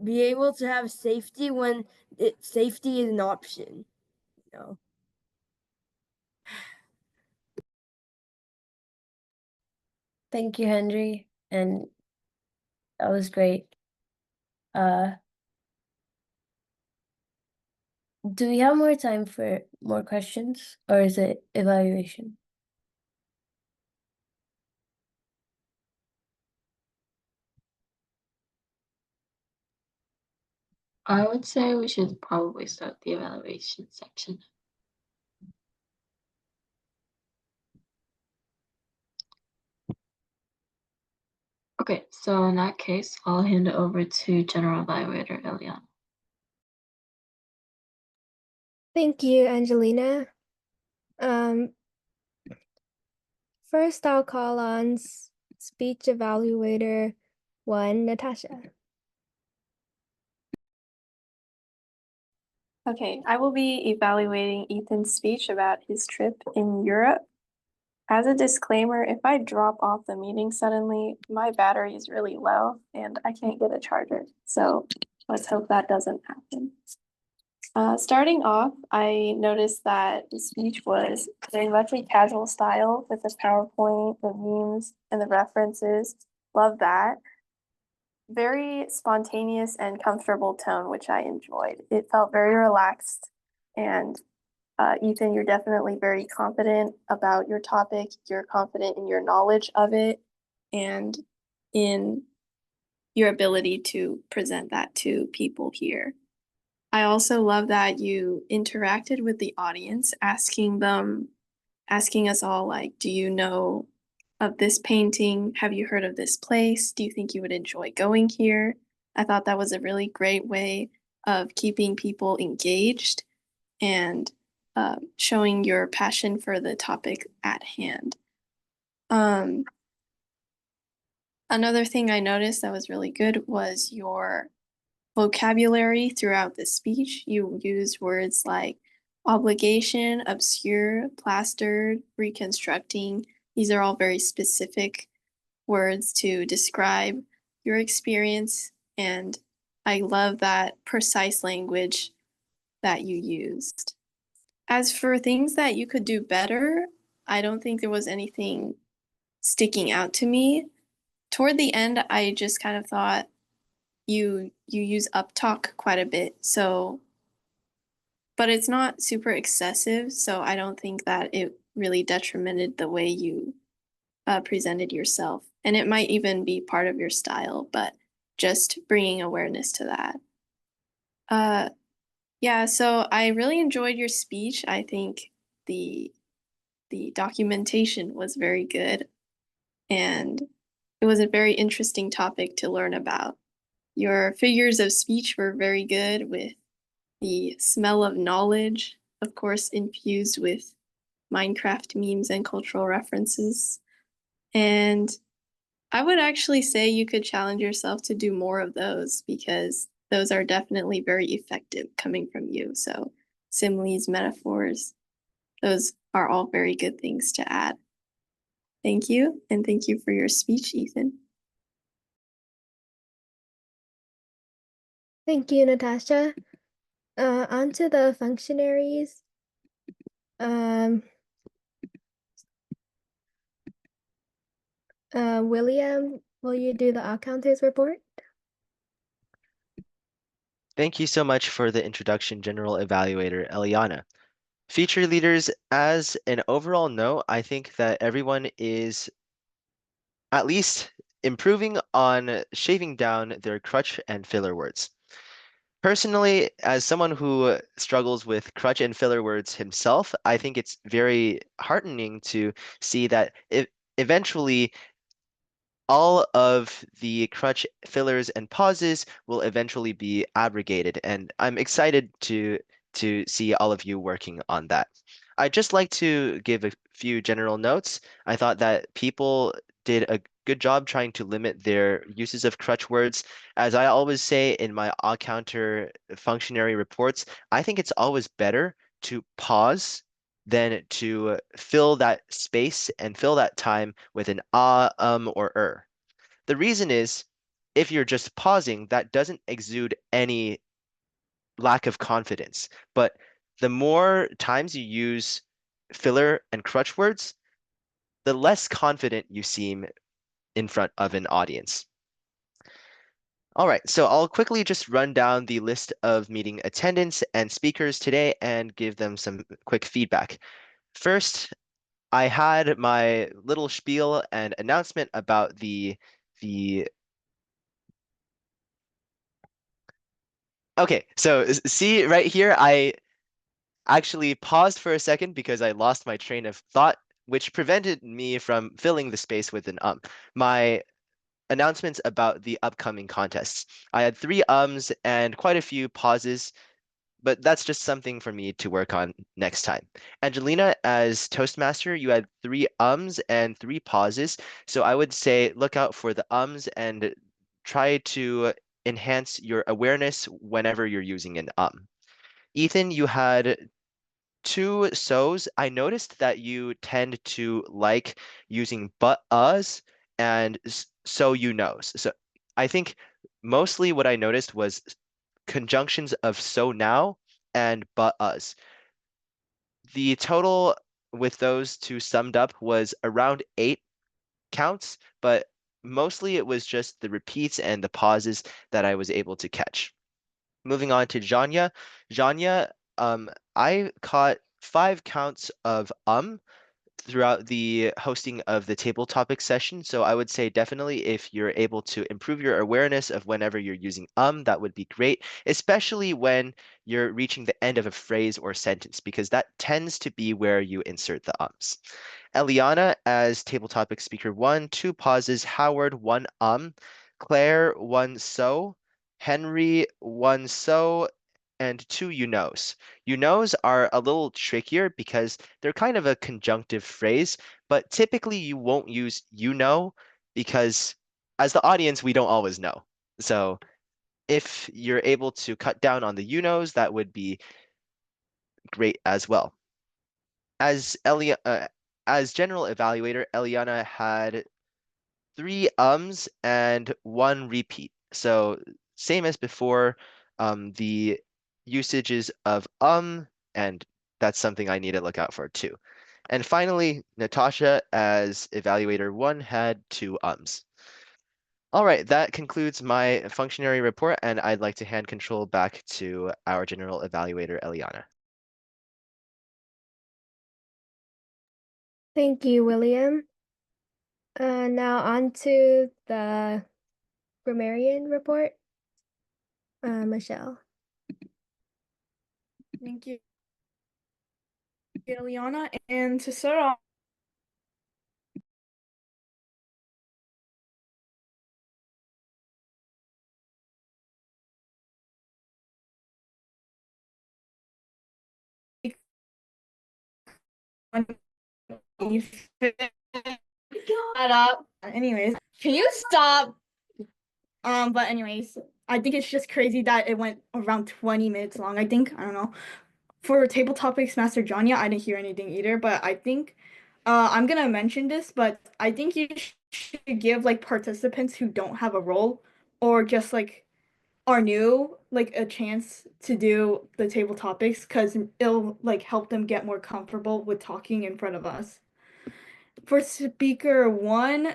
S9: be able to have safety when safety is an option. You know?
S8: Thank you, Henry, and that was great. Do we have more time for more questions, or is it evaluation?
S3: I would say we should probably start the evaluation section. Okay, so in that case, I'll hand it over to General Evaluator Eliana.
S7: Thank you, Angelina. First I'll call on speech evaluator 1, Natasha.
S10: Okay, I will be evaluating Ethan's speech about his trip in Europe. As a disclaimer, if I drop off the meeting suddenly, my battery is really low and I can't get a charger. So let's hope that doesn't happen. Starting off, I noticed that the speech was very much a casual style with the PowerPoint, the memes, and the references. Love that. Very spontaneous and comfortable tone, which I enjoyed. It felt very relaxed. And Ethan, you're definitely very confident about your topic. You're confident in your knowledge of it and in your ability to present that to people here. I also love that you interacted with the audience, asking us all, like, do you know of this painting? Have you heard of this place? Do you think you would enjoy going here? I thought that was a really great way of keeping people engaged and showing your passion for the topic at hand. Another thing I noticed that was really good was your vocabulary throughout the speech. You used words like obligation, obscure, plastered, reconstructing. These are all very specific words to describe your experience, and I love that precise language that you used. As for things that you could do better, I don't think there was anything sticking out to me. Toward the end, I just kind of thought you use uptalk quite a bit, so but it's not super excessive, so I don't think that it really detrimented the way you presented yourself. And it might even be part of your style, but just bringing awareness to that. Yeah, so I really enjoyed your speech. I think the documentation was very good, and it was a very interesting topic to learn about. Your figures of speech were very good with the smell of knowledge, of course, infused with Minecraft memes and cultural references. And I would actually say you could challenge yourself to do more of those because those are definitely very effective coming from you. So similes, metaphors, those are all very good things to add. Thank you, and thank you for your speech, Ethan.
S11: Thank you, Natasha. On to the functionaries. William, will you do the All-Counters report?
S2: Thank you so much for the introduction, General Evaluator Eliana. Feature leaders, as an overall note, I think that everyone is at least improving on shaving down their crutch and filler words. Personally, as someone who struggles with crutch and filler words himself, I think it's very heartening to see that eventually all of the crutch fillers and pauses will eventually be abrogated, and I'm excited to see all of you working on that. I'd just like to give a few general notes. I thought that people did a good job trying to limit their uses of crutch words. As I always say in my counter functionary reports, I think it's always better to pause than to fill that space and fill that time with an or The reason is, if you're just pausing, that doesn't exude any lack of confidence. But the more times you use filler and crutch words, the less confident you seem in front of an audience. All right, so I'll quickly just run down the list of meeting attendants and speakers today and give them some quick feedback. First, I had my little spiel and announcement about the Okay, so see right here, I actually paused for a second because I lost my train of thought, which prevented me from filling the space with an My announcements about the upcoming contests. I had 3 ums and quite a few pauses, but that's just something for me to work on next time. Angelina, as Toastmaster, you had 3 ums and 3 pauses. So I would say look out for the ums and try to enhance your awareness whenever you're using an Ethan, you had 2 so's. I noticed that you tend to like using but us and so you knows. So I think mostly what I noticed was conjunctions of so now and but us. The total with those 2 summed up was around 8 counts, but mostly it was just the repeats and the pauses that I was able to catch. Moving on to Janya. Janya, I caught 5 counts of throughout the hosting of the table topic session. So I would say definitely if you're able to improve your awareness of whenever you're using that would be great, especially when you're reaching the end of a phrase or sentence, because that tends to be where you insert the ums. Eliana as table topic speaker 1, 2 pauses, Howard 1 Claire 1 so, Henry 1 so, and 2 you knows. You knows are a little trickier because they're kind of a conjunctive phrase, but typically you won't use you know because as the audience, we don't always know. So if you're able to cut down on the you knows, that would be great as well. As as general evaluator, Eliana had 3 ums and 1 repeat. So same as before, the usages of and that's something I need to look out for too. And finally, Natasha as evaluator 1 had 2 ums. All right, that concludes my functionary report, and I'd like to hand control back to our general evaluator, Eliana.
S11: Thank you, William. Now on to the grammarian report. Michelle.
S12: Thank you, Ileana. And to start off, Shut up. Anyways, can you stop? But anyways, I think it's just crazy that it went around 20 minutes long. I think, I don't know. For table topics, Master John, yeah, I didn't hear anything either, but I think I'm gonna mention this, but I think you should give like participants who don't have a role or just like are new like a chance to do the table topics because it'll like help them get more comfortable with talking in front of us. For speaker one,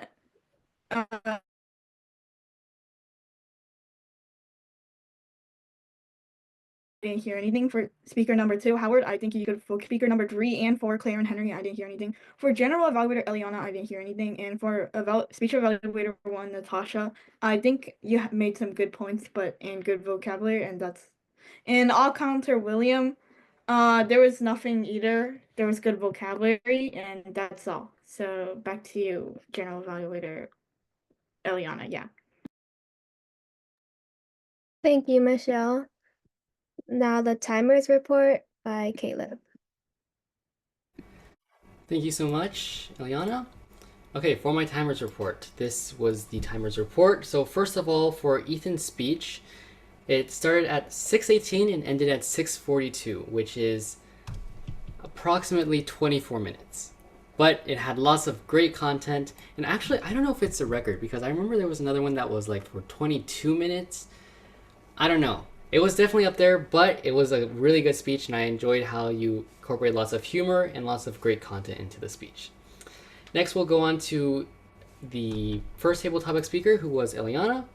S12: didn't hear anything. For speaker number 2, Howard, I think you could focus. Speaker number 3 and 4, Claire and Henry, I didn't hear anything. For general evaluator Eliana, I didn't hear anything. And for speech evaluator 1, Natasha, I think you made some good points, but and good vocabulary, and that's. And all counter William, there was nothing either. There was good vocabulary, and that's all. So back to you, general evaluator Eliana. Yeah.
S11: Thank you, Michelle. Now the timers report by Caleb.
S5: Thank you so much, Eliana. Okay, for my timers report, this was the timers report. So first of all, for Ethan's speech, it started at 6:18 and ended at 6:42, which is approximately 24 minutes. But it had lots of great content, and actually, I don't know if it's a record because I remember there was another one that was like for 22 minutes. I don't know. It was definitely up there, but it was a really good speech, and I enjoyed how you incorporate lots of humor and lots of great content into the speech. Next, we'll go on to the first table topic speaker, who was Eliana,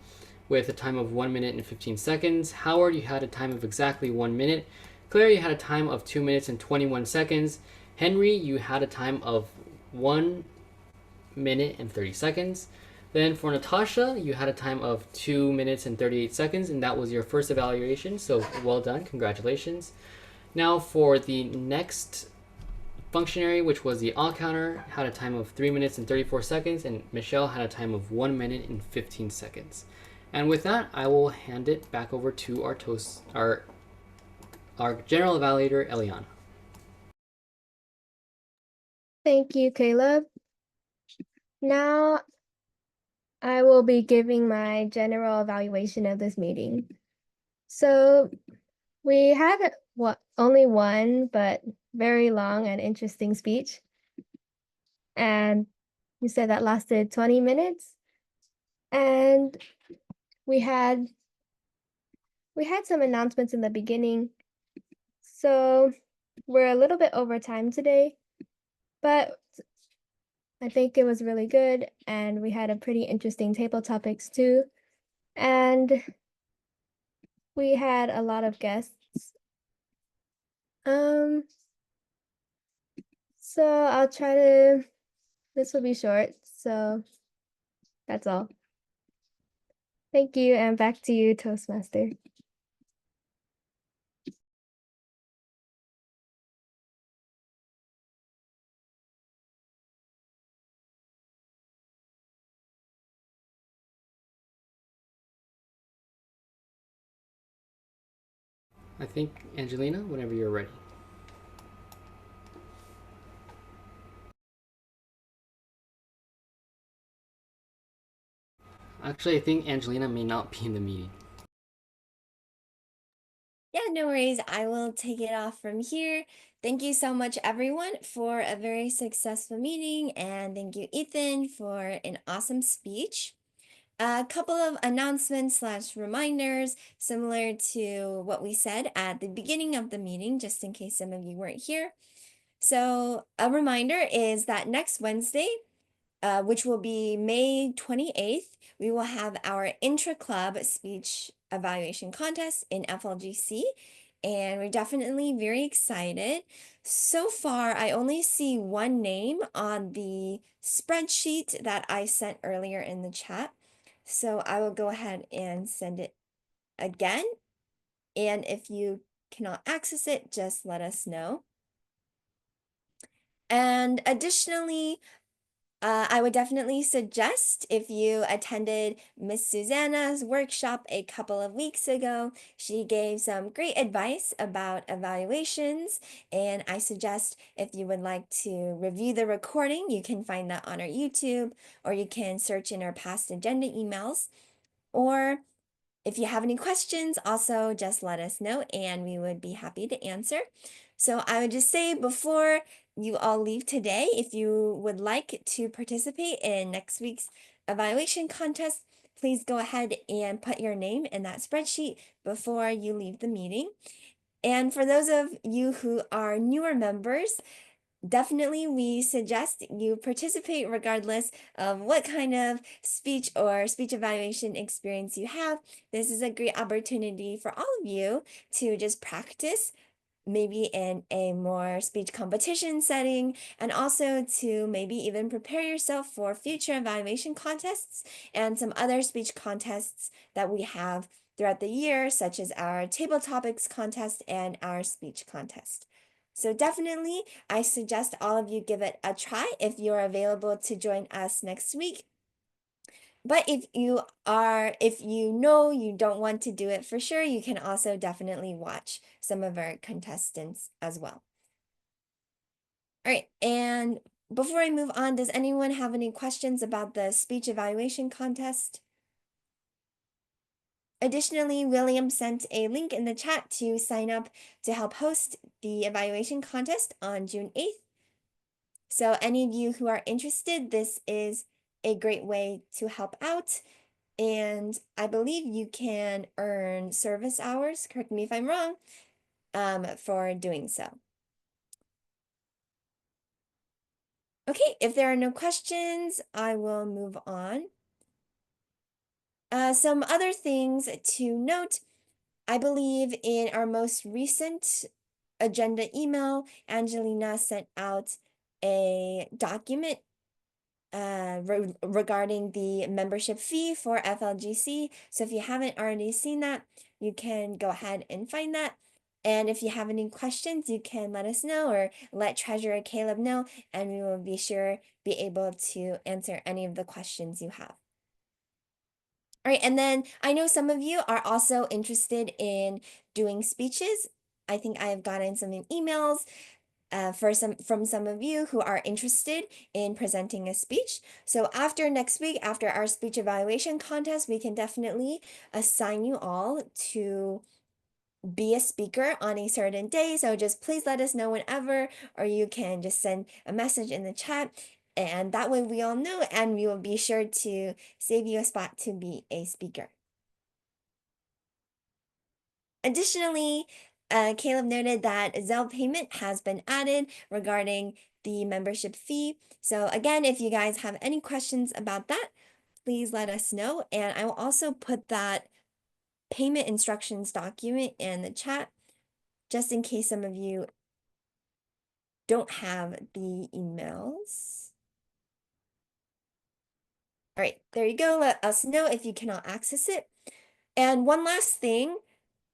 S5: with a time of 1 minute and 15 seconds. Howard, you had a time of exactly 1 minute. Claire, you had a time of 2 minutes and 21 seconds. Henry, you had a time of 1 minute and 30 seconds. Then for Natasha, you had a time of 2 minutes and 38 seconds, and that was your first evaluation, so well done, congratulations. Now for the next functionary, which was the all counter, had a time of 3 minutes and 34 seconds, and Michelle had a time of 1 minute and 15 seconds. And with that, I will hand it back over to our general evaluator, Eliana.
S11: Thank you, Caleb. Now I will be giving my general evaluation of this meeting. So we had only one, but very long and interesting speech. And you said that lasted 20 minutes. And we had some announcements in the beginning. So we're a little bit over time today, but I think it was really good, and we had a pretty interesting table topics too. And we had a lot of guests. So I'll try to, this will be short, so that's all. Thank you, and back to you, Toastmaster.
S5: I think, Angelina, whenever you're ready. Actually, I think Angelina may not be in the meeting.
S1: Yeah, no worries. I will take it off from here. Thank you so much, everyone, for a very successful meeting. And thank you, Ethan, for an awesome speech. A couple of announcements slash reminders similar to what we said at the beginning of the meeting, just in case some of you weren't here. So a reminder is that next Wednesday, which will be May 28th, we will have our intra-club speech evaluation contest in FLGC, and we're definitely very excited. So far, I only see one name on the spreadsheet that I sent earlier in the chat, so I will go ahead and send it again, and if you cannot access it, just let us know. And additionally, I would definitely suggest if you attended Miss Susanna's workshop a couple of weeks ago, she gave some great advice about evaluations. And I suggest if you would like to review the recording, you can find that on our YouTube, or you can search in our past agenda emails. Or if you have any questions, also just let us know and we would be happy to answer. So I would just say before you all leave today, if you would like to participate in next week's evaluation contest, please go ahead and put your name in that spreadsheet before you leave the meeting. And for those of you who are newer members, definitely we suggest you participate regardless of what kind of speech or speech evaluation experience you have. This is a great opportunity for all of you to just practice, maybe in a more speech competition setting, and also to maybe even prepare yourself for future evaluation contests and some other speech contests that we have throughout the year, such as our table topics contest and our speech contest. So definitely, I suggest all of you give it a try if you're available to join us next week. But if you know you don't want to do it for sure, you can also definitely watch some of our contestants as well. All right, and before I move on, does anyone have any questions about the speech evaluation contest? Additionally, William sent a link in the chat to sign up to help host the evaluation contest on June 8th. So any of you who are interested, this is a great way to help out. And I believe you can earn service hours, correct me if I'm wrong, for doing so. Okay, if there are no questions, I will move on. Some other things to note, I believe in our most recent agenda email, Angelina sent out a document regarding the membership fee for FLGC. So if you haven't already seen that, you can go ahead and find that. And if you have any questions, you can let us know or let Treasurer Caleb know, and we will be sure be able to answer any of the questions you have. All right, and then I know some of you are also interested in doing speeches. I think I have gotten some emails from some of you who are interested in presenting a speech. So after next week, after our speech evaluation contest, we can definitely assign you all to be a speaker on a certain day. So just please let us know whenever, or you can just send a message in the chat. And that way we all know, and we will be sure to save you a spot to be a speaker. Additionally, Caleb noted that Zelle payment has been added regarding the membership fee. So again, if you guys have any questions about that, please let us know. And I will also put that payment instructions document in the chat, just in case some of you don't have the emails. All right, there you go. Let us know if you cannot access it. And one last thing,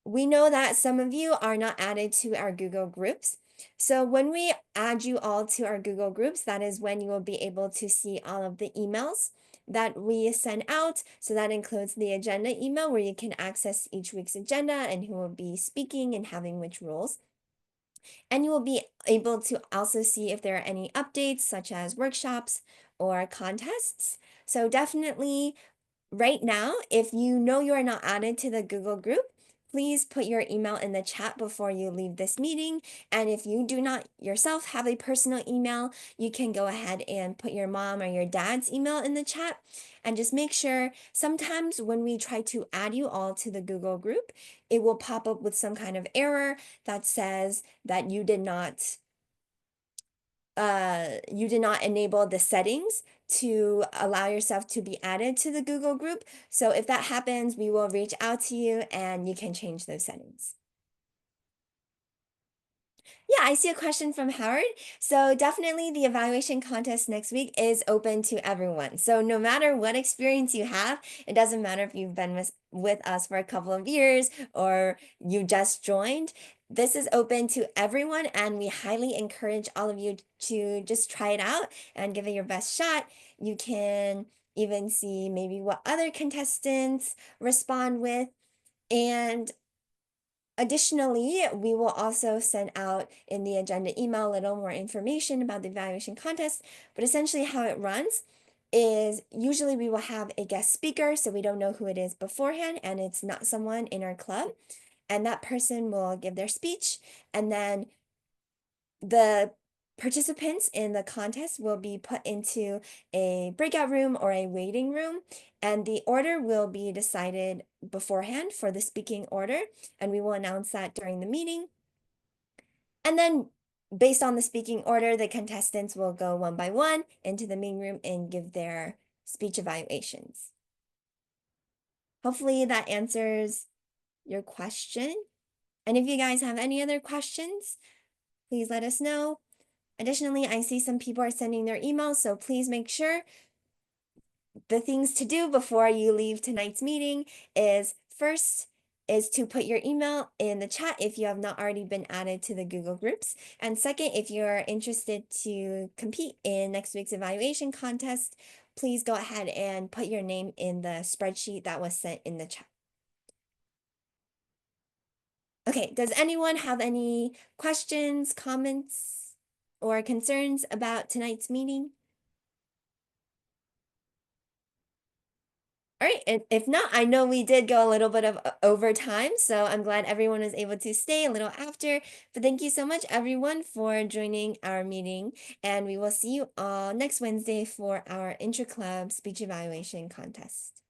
S1: we know that some of you are not added to our Google Groups. So when we add you all to our Google Groups, that is when you will be able to see all of the emails that we send out. So that includes the agenda email where you can access each week's agenda and who will be speaking and having which roles. And you will be able to also see if there are any updates such as workshops or contests. So definitely right now, if you know you are not added to the Google group, please put your email in the chat before you leave this meeting. And if you do not yourself have a personal email, you can go ahead and put your mom or your dad's email in the chat. And just make sure sometimes when we try to add you all to the Google group, it will pop up with some kind of error that says that you did not enable the settings to allow yourself to be added to the Google group. So if that happens, we will reach out to you and you can change those settings. Yeah, I see a question from Howard. So definitely the evaluation contest next week is open to everyone. So no matter what experience you have, it doesn't matter if you've been with us for a couple of years or you just joined, this is open to everyone, and we highly encourage all of you to just try it out and give it your best shot. You can even see maybe what other contestants respond with. And additionally, we will also send out in the agenda email a little more information about the evaluation contest. But essentially, how it runs is usually we will have a guest speaker, so we don't know who it is beforehand, and it's not someone in our club. And that person will give their speech, and then the participants in the contest will be put into a breakout room or a waiting room, and the order will be decided beforehand for the speaking order, and we will announce that during the meeting. And then based on the speaking order, the contestants will go one by one into the main room and give their speech evaluations. Hopefully that answers your question. And if you guys have any other questions, please let us know. Additionally, I see some people are sending their emails, so please make sure the things to do before you leave tonight's meeting is first is to put your email in the chat if you have not already been added to the Google Groups. And second, if you're interested to compete in next week's evaluation contest, please go ahead and put your name in the spreadsheet that was sent in the chat. Okay, does anyone have any questions, comments, or concerns about tonight's meeting? All right, and if not, I know we did go a little bit of overtime, so I'm glad everyone was able to stay a little after. But thank you so much, everyone, for joining our meeting, and we will see you all next Wednesday for our intra-club speech evaluation contest.